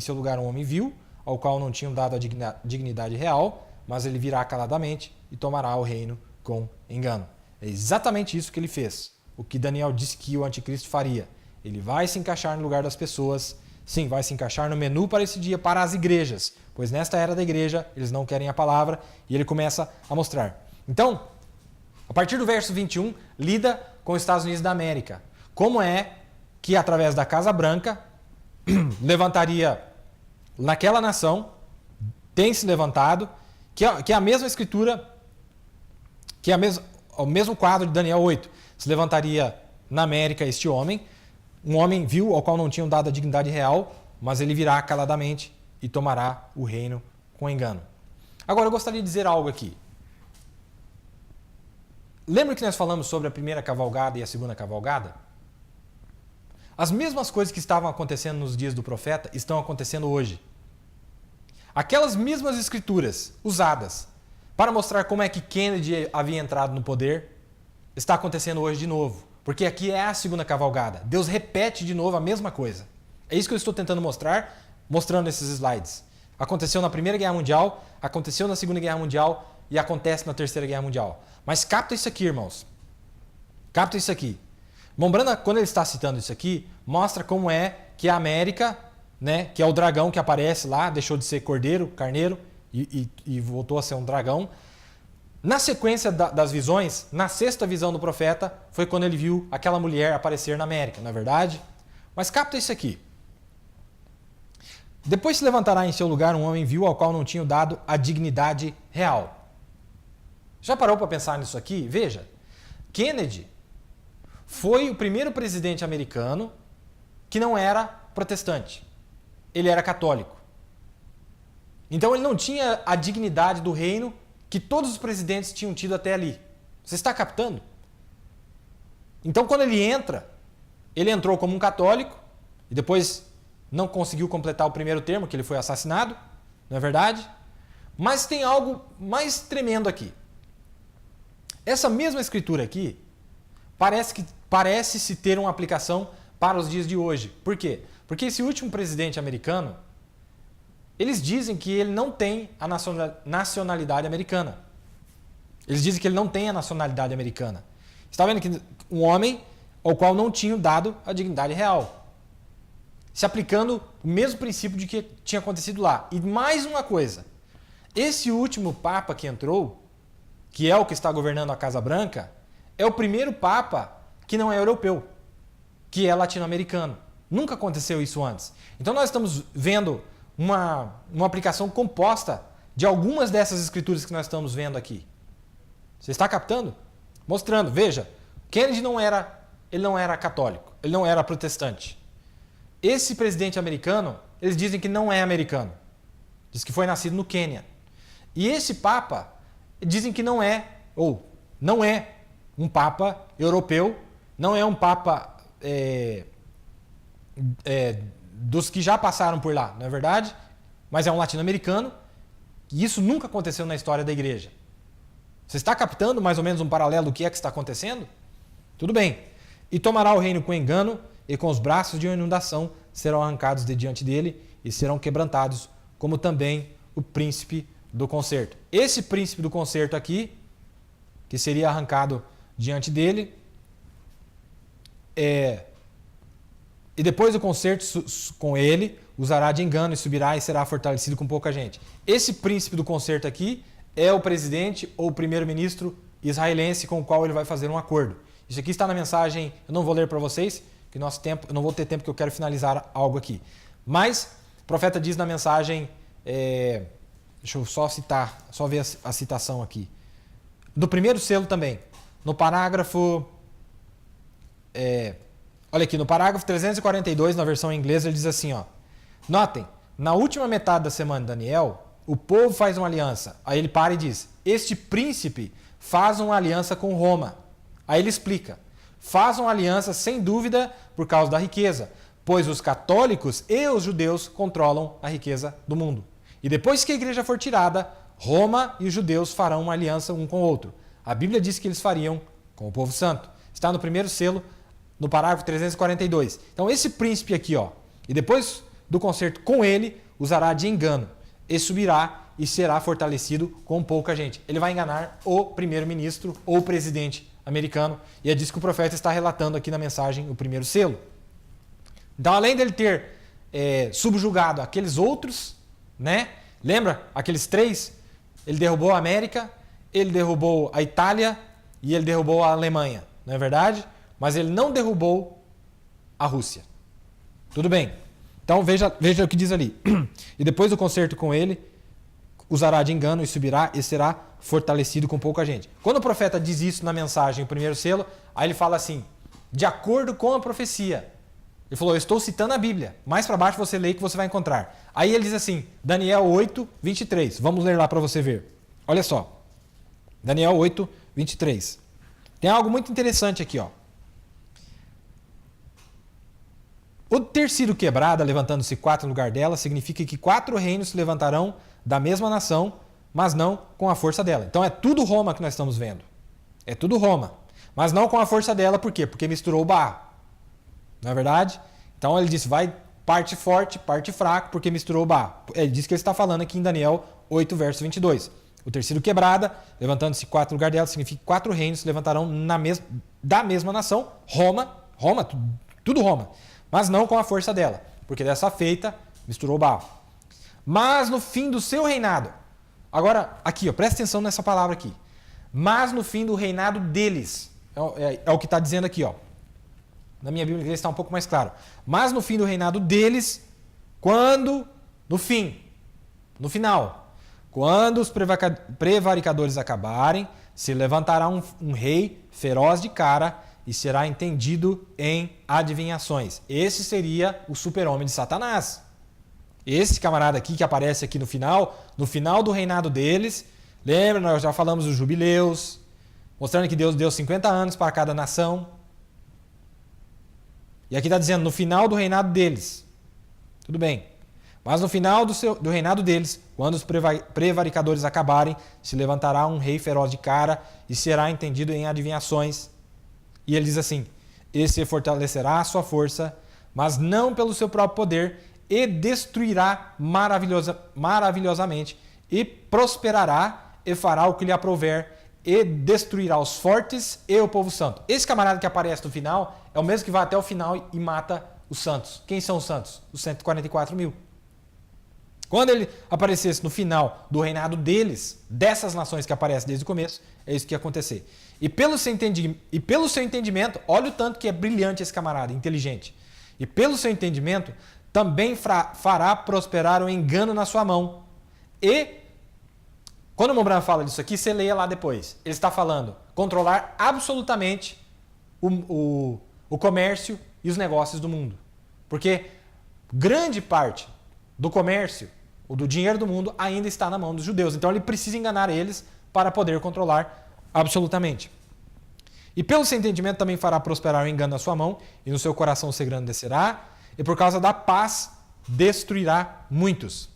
seu lugar um homem vil, ao qual não tinham dado a dignidade real, mas ele virá caladamente e tomará o reino com engano. É exatamente isso que ele fez. O que Daniel disse que o anticristo faria. Ele vai se encaixar no lugar das pessoas. Sim, vai se encaixar no menu para esse dia para as igrejas. Pois nesta era da igreja, eles não querem a palavra. E ele começa a mostrar. Então, a partir do verso 21, lida com os Estados Unidos da América. Como é que através da Casa Branca levantaria naquela nação, tem se levantado, que é a mesma escritura, que é o mesmo quadro de Daniel 8. Se levantaria na América este homem, um homem vil ao qual não tinham dado a dignidade real, mas ele virá caladamente e tomará o reino com engano. Agora eu gostaria de dizer algo aqui. Lembra que nós falamos sobre a primeira cavalgada e a segunda cavalgada? As mesmas coisas que estavam acontecendo nos dias do profeta estão acontecendo hoje. Aquelas mesmas escrituras usadas para mostrar como é que Kennedy havia entrado no poder está acontecendo hoje de novo. Porque aqui é a segunda cavalgada. Deus repete de novo a mesma coisa. É isso que eu estou tentando mostrar, mostrando esses slides. Aconteceu na Primeira Guerra Mundial, aconteceu na Segunda Guerra Mundial e acontece na Terceira Guerra Mundial. Mas capta isso aqui, irmãos. Capta isso aqui. Mombrana, quando ele está citando isso aqui, mostra como é que a América, né, que é o dragão que aparece lá, deixou de ser carneiro e voltou a ser um dragão. Na sequência das visões, na sexta visão do profeta, foi quando ele viu aquela mulher aparecer na América, não é verdade? Mas capta isso aqui. Depois se levantará em seu lugar um homem vil ao qual não tinham dado a dignidade real. Já parou para pensar nisso aqui? Veja, Kennedy foi o primeiro presidente americano que não era protestante. Ele era católico. Então ele não tinha a dignidade do reino que todos os presidentes tinham tido até ali. Você está captando? Então quando ele entrou como um católico e depois não conseguiu completar o primeiro termo, que ele foi assassinado, não é verdade? Mas tem algo mais tremendo aqui. Essa mesma escritura aqui parece-se ter uma aplicação para os dias de hoje. Por quê? Porque esse último presidente americano, eles dizem que ele não tem a nacionalidade americana. Eles dizem que ele não tem a nacionalidade americana. Você está vendo que um homem ao qual não tinham dado a dignidade real. Se aplicando o mesmo princípio de que tinha acontecido lá. E mais uma coisa. Esse último Papa que entrou, que é o que está governando a Casa Branca, é o primeiro Papa que não é europeu, que é latino-americano. Nunca aconteceu isso antes. Então nós estamos vendo uma aplicação composta de algumas dessas escrituras que nós estamos vendo aqui. Você está captando? Mostrando, veja, Kennedy não era católico, ele não era protestante. Esse presidente americano, eles dizem que não é americano. Diz que foi nascido no Quênia. E esse Papa, dizem que não é um Papa europeu, não é um Papa dos que já passaram por lá, não é verdade? Mas é um latino-americano, e isso nunca aconteceu na história da igreja. Você está captando mais ou menos um paralelo do que é que está acontecendo? Tudo bem. E tomará o reino com engano, e com os braços de uma inundação serão arrancados de diante dele e serão quebrantados, como também o príncipe do concerto. Esse príncipe do concerto aqui, que seria arrancado diante dele, e depois do concerto com ele, usará de engano e subirá e será fortalecido com pouca gente. Esse príncipe do concerto aqui é o presidente ou o primeiro-ministro israelense com o qual ele vai fazer um acordo. Isso aqui está na mensagem, eu não vou ler para vocês, que nosso tempo, eu não vou ter tempo, que eu quero finalizar algo aqui. Mas o profeta diz na mensagem, deixa eu só citar, só ver a citação aqui. Do primeiro selo também, no parágrafo, olha aqui, no parágrafo 342, na versão inglesa, ele diz assim, ó, notem, na última metade da semana de Daniel, o povo faz uma aliança. Aí ele para e diz, este príncipe faz uma aliança com Roma. Aí ele explica, faz uma aliança sem dúvida por causa da riqueza, pois os católicos e os judeus controlam a riqueza do mundo. E depois que a igreja for tirada, Roma e os judeus farão uma aliança um com o outro. A Bíblia diz que eles fariam com o povo santo. Está no primeiro selo, no parágrafo 342. Então esse príncipe aqui, ó, e depois do concerto com ele, usará de engano, e subirá e será fortalecido com pouca gente. Ele vai enganar o primeiro-ministro ou o presidente americano, e é disso que o profeta está relatando aqui na mensagem, o primeiro selo. Então, além dele ter subjugado aqueles outros, né? Lembra? Aqueles 3, ele derrubou a América, ele derrubou a Itália e ele derrubou a Alemanha, não é verdade? Mas ele não derrubou a Rússia. Tudo bem. Então, veja o que diz ali. E depois do concerto com ele, usará de engano e subirá e será fortalecido com pouca gente. Quando o profeta diz isso na mensagem, o primeiro selo, aí ele fala assim, de acordo com a profecia. Ele falou, eu estou citando a Bíblia. Mais para baixo você lê que você vai encontrar. Aí ele diz assim, Daniel 8, 23. Vamos ler lá para você ver. Olha só. Daniel 8, 23. Tem algo muito interessante aqui, ó. O ter sido quebrada, levantando-se 4 no lugar dela, significa que 4 reinos se levantarão da mesma nação, mas não com a força dela. Então é tudo Roma que nós estamos vendo. É tudo Roma. Mas não com a força dela, por quê? Porque misturou o barro. Não é verdade? Então ele disse, vai parte forte, parte fraco, porque misturou o barro. Ele diz que ele está falando aqui em Daniel 8, verso 22. O ter sido quebrada, levantando-se 4 no lugar dela, significa que 4 reinos se levantarão da mesma nação, Roma, tudo Roma. Mas não com a força dela, porque dessa feita misturou o barro. Mas no fim do seu reinado, agora aqui, ó, presta atenção nessa palavra aqui, mas no fim do reinado deles, é o que está dizendo aqui, ó. Na minha Bíblia está um pouco mais claro. Mas no fim do reinado deles, quando, no final, quando os prevaricadores acabarem, se levantará um rei feroz de cara e será entendido em adivinhações. Esse seria o super-homem de Satanás. Esse camarada aqui que aparece aqui no final do reinado deles, lembra, nós já falamos dos jubileus, mostrando que Deus deu 50 anos para cada nação. E aqui está dizendo, no final do reinado deles. Tudo bem. Mas no final do reinado deles, quando os prevaricadores acabarem, se levantará um rei feroz de cara e será entendido em adivinhações. E ele diz assim, esse fortalecerá a sua força, mas não pelo seu próprio poder, e destruirá maravilhosamente, e prosperará, e fará o que lhe aprouver, e destruirá os fortes e o povo santo. Esse camarada que aparece no final é o mesmo que vai até o final e mata os santos. Quem são os santos? Os 144 mil. Quando ele aparecesse no final do reinado deles, dessas nações que aparecem desde o começo, é isso que ia acontecer. E pelo seu entendimento, olha o tanto que é brilhante esse camarada, inteligente. E pelo seu entendimento, também fará prosperar o engano na sua mão. E, quando o Mombran fala disso aqui, você leia lá depois. Ele está falando controlar absolutamente o comércio e os negócios do mundo. Porque grande parte do comércio, ou do dinheiro do mundo, ainda está na mão dos judeus. Então ele precisa enganar eles para poder controlar absolutamente. E pelo seu entendimento também fará prosperar o engano na sua mão, e no seu coração o segredo descerá, e por causa da paz destruirá muitos.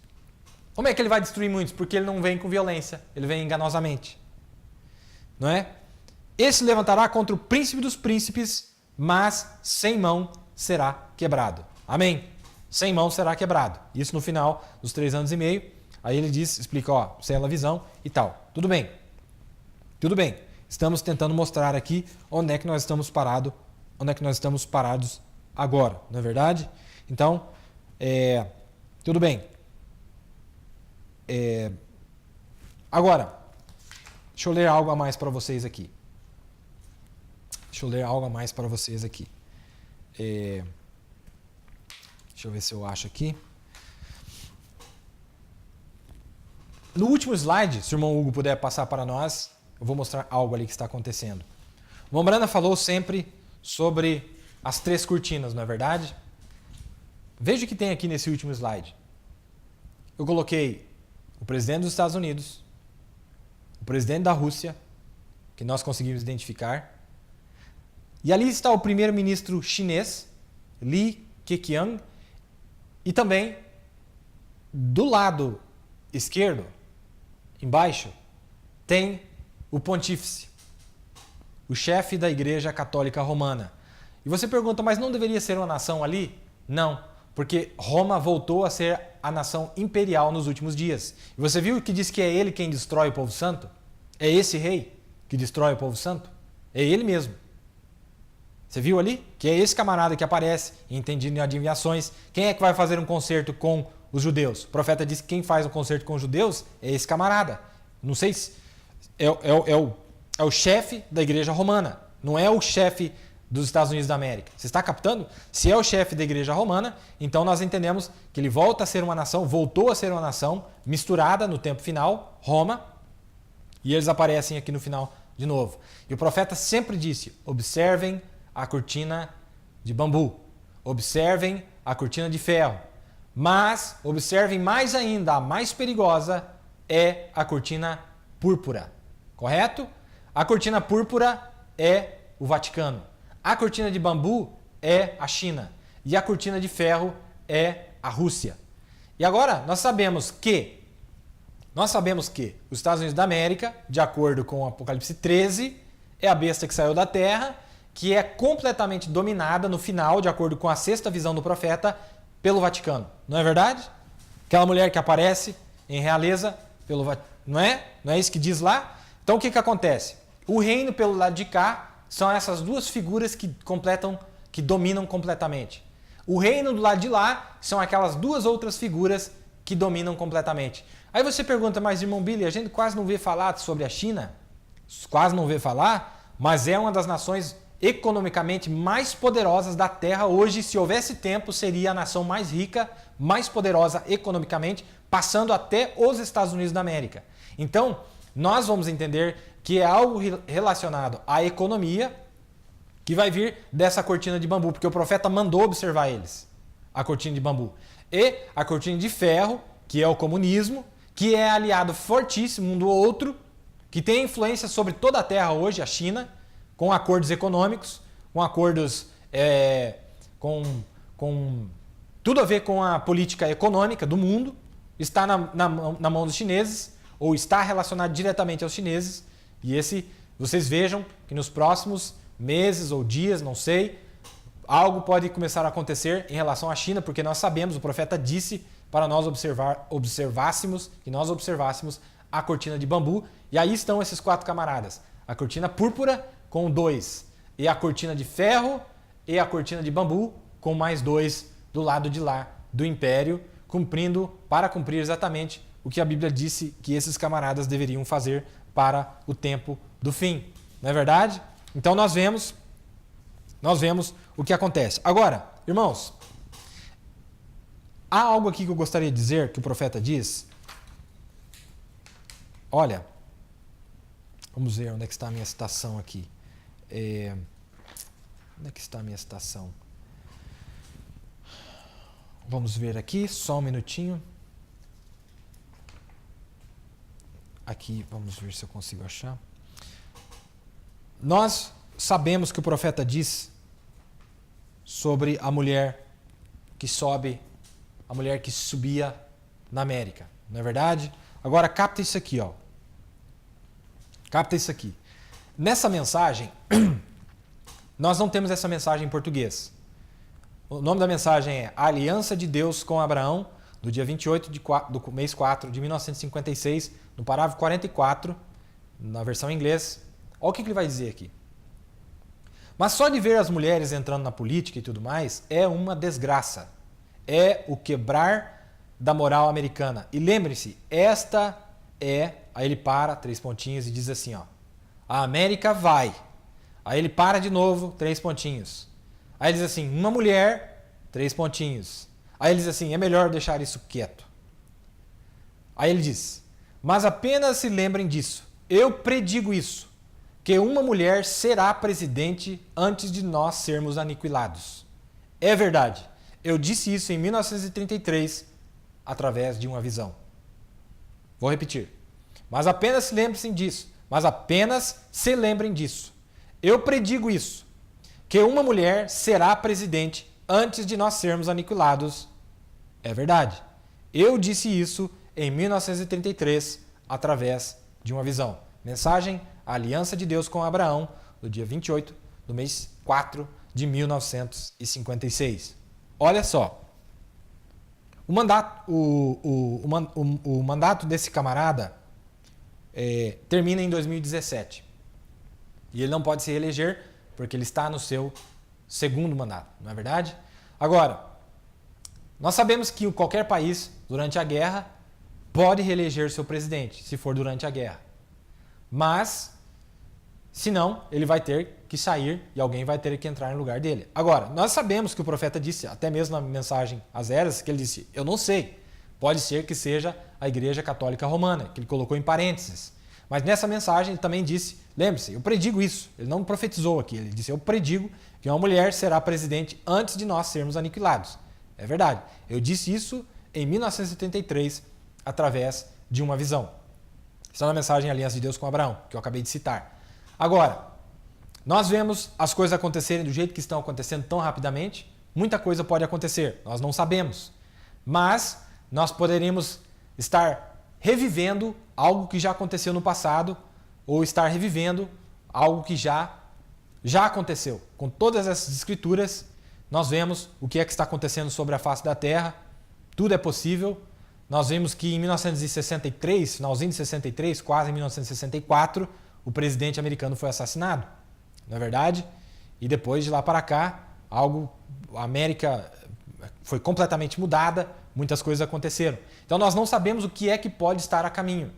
Como é que ele vai destruir muitos? Porque ele não vem com violência, ele vem enganosamente. Não é? Esse levantará contra o príncipe dos príncipes, mas sem mão será quebrado. Amém? Sem mão será quebrado. Isso no final dos 3 anos e meio. Aí ele diz, explica, ó, cela a visão e tal. Tudo bem. Tudo bem. Estamos tentando mostrar aqui onde é que nós estamos parados, agora, não é verdade? Então, tudo bem. Agora, deixa eu ler algo a mais para vocês aqui. Deixa eu ver se eu acho aqui. No último slide, se o irmão Hugo puder passar para nós, eu vou mostrar algo ali que está acontecendo. O Mombrana falou sempre sobre as 3 cortinas, não é verdade? Veja o que tem aqui nesse último slide. Eu coloquei o presidente dos Estados Unidos, o presidente da Rússia, que nós conseguimos identificar, e ali está o primeiro-ministro chinês, Li Keqiang, e também do lado esquerdo, embaixo, tem o pontífice, o chefe da Igreja Católica Romana. E você pergunta, mas não deveria ser uma nação ali? Não, porque Roma voltou a ser a nação imperial nos últimos dias. E você viu que diz que é ele quem destrói o povo santo? É esse rei que destrói o povo santo? É ele mesmo. Você viu ali? Que é esse camarada que aparece, entendido em adivinhações. Quem é que vai fazer um concerto com os judeus? O profeta diz que quem faz um concerto com os judeus é esse camarada. Não sei se é o chefe da igreja romana, não é o chefe dos Estados Unidos da América. Você está captando? Se é o chefe da igreja romana, então nós entendemos que ele voltou a ser uma nação misturada no tempo final, Roma, e eles aparecem aqui no final de novo. E o profeta sempre disse, observem a cortina de bambu, observem a cortina de ferro, mas observem mais ainda, a mais perigosa é a cortina púrpura, correto? A cortina púrpura é o Vaticano, a cortina de bambu é a China e a cortina de ferro é a Rússia. E agora nós sabemos que os Estados Unidos da América, de acordo com o Apocalipse 13, é a besta que saiu da terra, que é completamente dominada no final, de acordo com a 6ª visão do profeta, pelo Vaticano. Não é verdade? Aquela mulher que aparece em realeza pelo Vaticano. Não é? Não é isso que diz lá? Então o que acontece? O reino pelo lado de cá são essas 2 figuras que dominam completamente. O reino do lado de lá são aquelas 2 outras figuras que dominam completamente. Aí você pergunta, mas irmão Billy, a gente quase não vê falar sobre a China? Quase não vê falar, mas é uma das nações economicamente mais poderosas da Terra hoje. Se houvesse tempo, seria a nação mais rica, mais poderosa economicamente, passando até os Estados Unidos da América. Então, nós vamos entender que é algo relacionado à economia que vai vir dessa cortina de bambu, porque o profeta mandou observar eles, a cortina de bambu. E a cortina de ferro, que é o comunismo, que é aliado fortíssimo um do outro, que tem influência sobre toda a Terra hoje, a China, com acordos econômicos, com acordos com tudo a ver com a política econômica do mundo, está na mão dos chineses, ou está relacionado diretamente aos chineses. E vocês vejam que nos próximos meses ou dias, não sei, algo pode começar a acontecer em relação à China, porque nós sabemos, o profeta disse para nós observássemos a cortina de bambu, e aí estão esses 4 camaradas. A cortina púrpura com 2, e a cortina de ferro e a cortina de bambu com mais 2 do lado de lá do império, para cumprir exatamente o que a Bíblia disse que esses camaradas deveriam fazer para o tempo do fim. Não é verdade? Então nós vemos o que acontece. Agora, irmãos, há algo aqui que eu gostaria de dizer que o profeta diz. Olha, vamos ver onde é que está a minha citação aqui. Onde é que está a minha citação? Vamos ver aqui, só um minutinho. aqui, vamos ver se eu consigo achar. Nós sabemos que o profeta diz sobre a mulher que sobe, a mulher que subia na América, não é verdade? Agora capta isso aqui, ó. Capta isso aqui. Nessa mensagem, nós não temos essa mensagem em português. O nome da mensagem é A Aliança de Deus com Abraão, do dia 28 do mês 4 de 1956, no parágrafo 44, na versão em inglês. Olha o que ele vai dizer aqui. Mas só de ver as mulheres entrando na política e tudo mais é uma desgraça. É o quebrar da moral americana. E lembre-se, esta é... Aí ele para, 3 pontinhos, e diz assim, ó. A América vai. Aí ele para de novo, 3 pontinhos. Aí ele diz assim, uma mulher, 3 pontinhos. Aí ele diz assim, é melhor deixar isso quieto. Aí ele diz, mas apenas se lembrem disso. Eu predigo isso, que uma mulher será presidente antes de nós sermos aniquilados. É verdade. Eu disse isso em 1933, através de uma visão. Vou repetir. Mas apenas se lembrem disso. Mas apenas se lembrem disso. Eu predigo isso, que uma mulher será presidente antes de nós sermos aniquilados. É verdade. Eu disse isso em 1933, através de uma visão. Mensagem, a Aliança de Deus com Abraão, do dia 28 do mês 4 de 1956. Olha só. O mandato desse camarada termina em 2017. E ele não pode se reeleger porque ele está no seu segundo mandato, não é verdade? Agora, nós sabemos que qualquer país, durante a guerra, pode reeleger seu presidente, se for durante a guerra. Mas, se não, ele vai ter que sair e alguém vai ter que entrar no lugar dele. Agora, nós sabemos que o profeta disse, até mesmo na mensagem às Eras, que ele disse, eu não sei, pode ser que seja a Igreja Católica Romana, que ele colocou em parênteses. Mas nessa mensagem ele também disse, lembre-se, eu predigo isso, ele não profetizou aqui, ele disse, eu predigo que uma mulher será presidente antes de nós sermos aniquilados. É verdade, eu disse isso em 1973, através de uma visão. Está na mensagem Aliança de Deus com Abraão, que eu acabei de citar. Agora, nós vemos as coisas acontecerem do jeito que estão acontecendo tão rapidamente. Muita coisa pode acontecer, nós não sabemos. Mas nós poderíamos estar revivendo algo que já aconteceu no passado ou estar revivendo algo que já aconteceu. Com todas essas escrituras, nós vemos o que é que está acontecendo sobre a face da Terra. Tudo é possível. Nós vemos que em 1963, finalzinho de 63, quase em 1964, o presidente americano foi assassinado. Não é verdade? E depois de lá para cá, a América foi completamente mudada, muitas coisas aconteceram. Então nós não sabemos o que é que pode estar a caminho.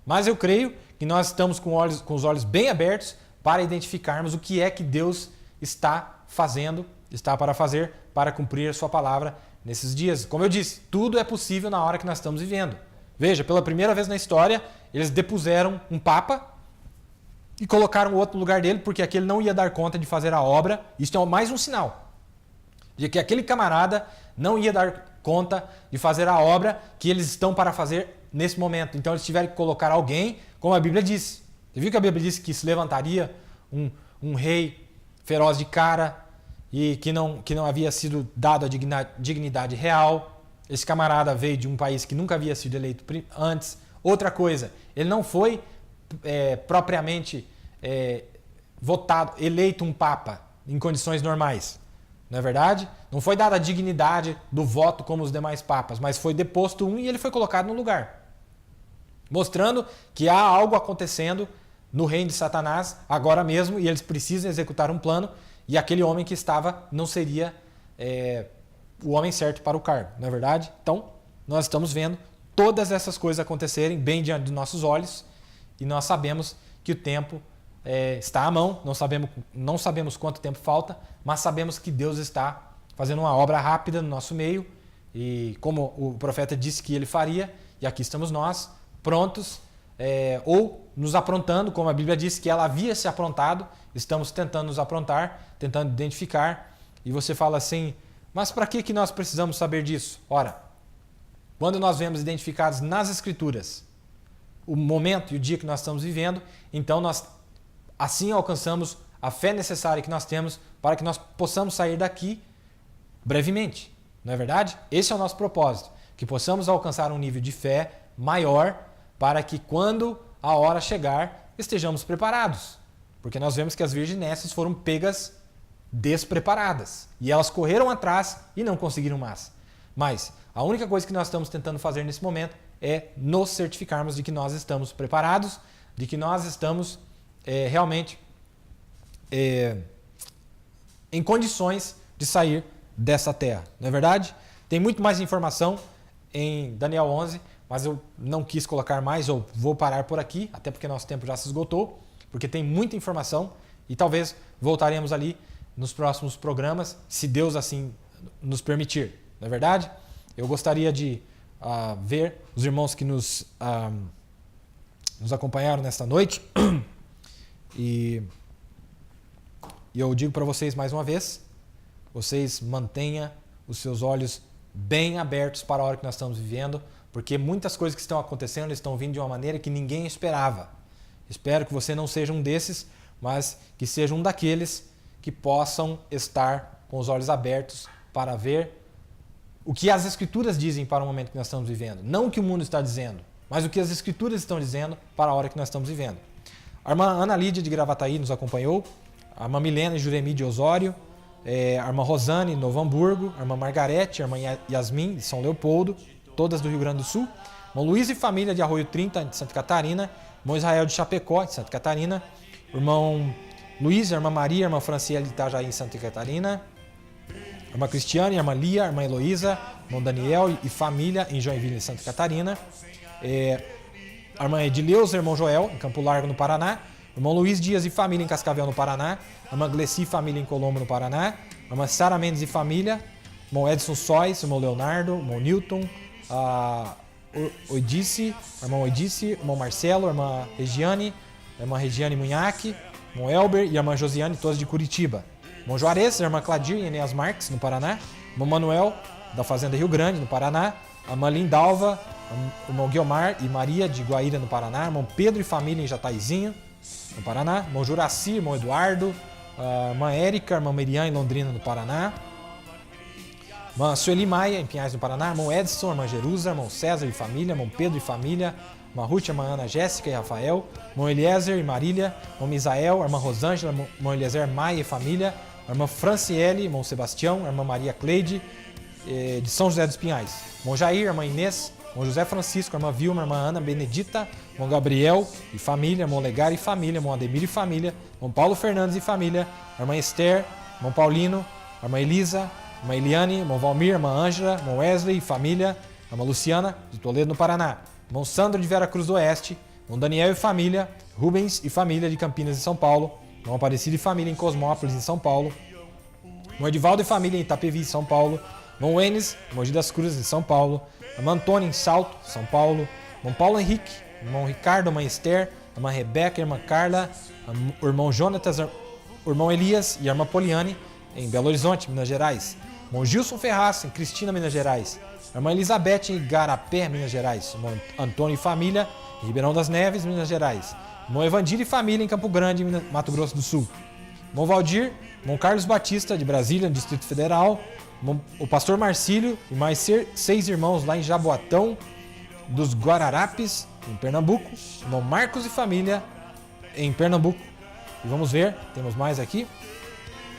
Mas eu creio que nós estamos com os olhos bem abertos para identificarmos o que é que Deus está fazendo, está para fazer, para cumprir a sua palavra nesses dias. Como eu disse, tudo é possível na hora que nós estamos vivendo. Veja, pela primeira vez na história, eles depuseram um papa e colocaram o outro no lugar dele, porque aquele não ia dar conta de fazer a obra. Isso é mais um sinal de que aquele camarada não ia dar conta de fazer a obra que eles estão para fazer nesse momento. Então eles tiveram que colocar alguém, como a Bíblia disse. Você viu que a Bíblia disse que se levantaria um rei feroz de cara e que não havia sido dado a dignidade real. Esse camarada veio de um país que nunca havia sido eleito antes. Outra coisa, ele não foi propriamente eleito um papa em condições normais. Não é verdade? Não foi dada a dignidade do voto como os demais papas, mas foi deposto um e ele foi colocado no lugar. Mostrando que há algo acontecendo no reino de Satanás agora mesmo e eles precisam executar um plano e aquele homem que estava não seria o homem certo para o cargo, não é verdade? Então, nós estamos vendo todas essas coisas acontecerem bem diante dos nossos olhos e nós sabemos que o tempo está à mão, não sabemos quanto tempo falta, mas sabemos que Deus está fazendo uma obra rápida no nosso meio e como o profeta disse que ele faria, e aqui estamos nós, prontos, ou nos aprontando, como a Bíblia disse que ela havia se aprontado, estamos tentando nos aprontar, tentando identificar, e você fala assim, mas para que nós precisamos saber disso? Ora, quando nós vemos identificados nas Escrituras o momento e o dia que nós estamos vivendo, então nós assim alcançamos a fé necessária que nós temos para que nós possamos sair daqui brevemente. Não é verdade? Esse é o nosso propósito, que possamos alcançar um nível de fé maior para que quando a hora chegar estejamos preparados. Porque nós vemos que as virginécias foram pegas despreparadas e elas correram atrás e não conseguiram mais. Mas a única coisa que nós estamos tentando fazer nesse momento é nos certificarmos de que nós estamos preparados, de que nós estamos realmente em condições de sair dessa terra. Não é verdade? Tem muito mais informação em Daniel 11, mas eu não quis colocar mais, ou vou parar por aqui, até porque nosso tempo já se esgotou, porque tem muita informação e talvez voltaremos ali nos próximos programas, se Deus assim nos permitir. Não é verdade? Eu gostaria de ver os irmãos que nos acompanharam nesta noite e eu digo para vocês mais uma vez, vocês mantenham os seus olhos bem abertos para a hora que nós estamos vivendo, porque muitas coisas que estão acontecendo estão vindo de uma maneira que ninguém esperava. Espero que você não seja um desses, mas que seja um daqueles que possam estar com os olhos abertos para ver o que as Escrituras dizem para o momento que nós estamos vivendo. Não o que o mundo está dizendo, mas o que as Escrituras estão dizendo para a hora que nós estamos vivendo. A irmã Ana Lídia de Gravataí nos acompanhou, a irmã Milena e Juremi de Osório, a irmã Rosane de Novo Hamburgo, a irmã Margarete, a irmã Yasmin de São Leopoldo, todas do Rio Grande do Sul, irmão Luiz e família de Arroio 30 de Santa Catarina, irmão Israel de Chapecó de Santa Catarina, irmão Luiz, a irmã Maria, a irmã Franciele de Itajaí em Santa Catarina, a irmã Cristiane, a irmã Lia, a irmã Heloísa, irmão Daniel e família em Joinville, Santa Catarina, a irmã Edileuza, irmão Joel, em Campo Largo, no Paraná, irmão Luiz Dias e família em Cascavel, no Paraná, a irmã Gleci e família em Colombo, no Paraná, a irmã Sara Mendes e família, irmão Edson Sois, irmão Leonardo, irmão Newton, a irmão Oidice, irmão Marcelo, a irmã Regiane Munhaque, irmão Elber e a irmã Josiane, todas de Curitiba. Irmão Juarez, a irmã Cladir e Enéas Marques, no Paraná. Irmão Manuel, da Fazenda Rio Grande, no Paraná. A irmã Lindalva, o irmão Guiomar e Maria, de Guaíra, no Paraná. Irmão Pedro e família em Jataizinho, no Paraná. Irmão Juraci, irmão Eduardo. A irmã Érica, a irmã Miriam, em Londrina, no Paraná. Irmã Sueli Maia, em Pinhais, no Paraná. Irmão Edson, irmã Jerusa, irmão César e família. Irmão Pedro e família. Irmã Ruth, irmã Ana Jéssica e Rafael. Irmão Eliezer e Marília. Irmão Misael, irmã Rosângela, irmão Eliezer Maia e família. A irmã Franciele, irmão Sebastião, a irmã Maria Cleide, de São José dos Pinhais. Irmão Jair, irmã Inês, irmão José Francisco, a irmã Vilma, a irmã Ana Benedita, irmão Gabriel e família, irmão Legar e família, irmão Ademir e família, irmão Paulo Fernandes e família, a irmã Esther, irmão Paulino, a irmã Elisa, a irmã Eliane, irmão Valmir, a irmã Ângela, irmão Wesley e família, a irmã Luciana, de Toledo, no Paraná, irmão Sandro de Vera Cruz do Oeste, irmão Daniel e família, Rubens e família de Campinas e São Paulo, irmão Aparecido e família em Cosmópolis, em São Paulo. Irmão Edivaldo e família em Itapevi, em São Paulo. Irmão Enes, em Mogi das Cruzes, em São Paulo. Irmã Antônia, em Salto, São Paulo. Irmão Paulo Henrique, irmão Ricardo, irmã Esther, irmã Rebeca, irmã Carla, o irmão Jonatas, o irmão Elias e a irmã Poliane, em Belo Horizonte, Minas Gerais. Irmão Gilson Ferraz, em Cristina, Minas Gerais. A irmã Elizabeth, em Igarapé, Minas Gerais. Irmão Antônio e família, em Ribeirão das Neves, Minas Gerais. Irmão Evandir e família em Campo Grande, Mato Grosso do Sul. Irmão Valdir, irmão Carlos Batista, de Brasília, no Distrito Federal. O pastor Marcílio e mais 6 irmãos lá em Jaboatão, dos Guararapes, em Pernambuco. Irmão Marcos e família, em Pernambuco. E vamos ver, temos mais aqui.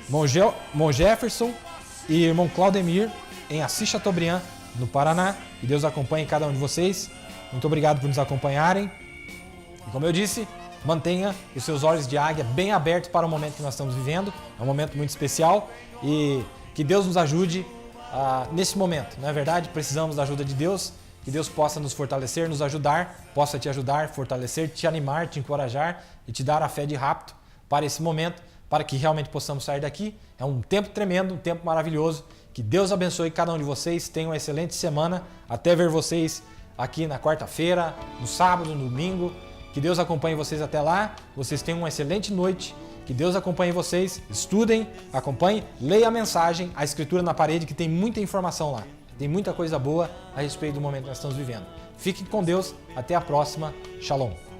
Irmão Jefferson e irmão Claudemir, em Assis Chateaubriand, no Paraná. Que Deus acompanhe cada um de vocês. Muito obrigado por nos acompanharem. E como eu disse, mantenha os seus olhos de águia bem abertos para o momento que nós estamos vivendo. É um momento muito especial e que Deus nos ajude nesse momento. Não é verdade? Precisamos da ajuda de Deus. Que Deus possa nos fortalecer, nos ajudar, possa te ajudar, fortalecer, te animar, te encorajar e te dar a fé de rapto para esse momento, para que realmente possamos sair daqui. É um tempo tremendo, um tempo maravilhoso. Que Deus abençoe cada um de vocês. Tenham uma excelente semana. Até ver vocês aqui na quarta-feira, no sábado, no domingo. Que Deus acompanhe vocês até lá. Vocês tenham uma excelente noite. Que Deus acompanhe vocês. Estudem, acompanhem, leia a mensagem, a escritura na parede, que tem muita informação lá. Tem muita coisa boa a respeito do momento que nós estamos vivendo. Fiquem com Deus. Até a próxima. Shalom.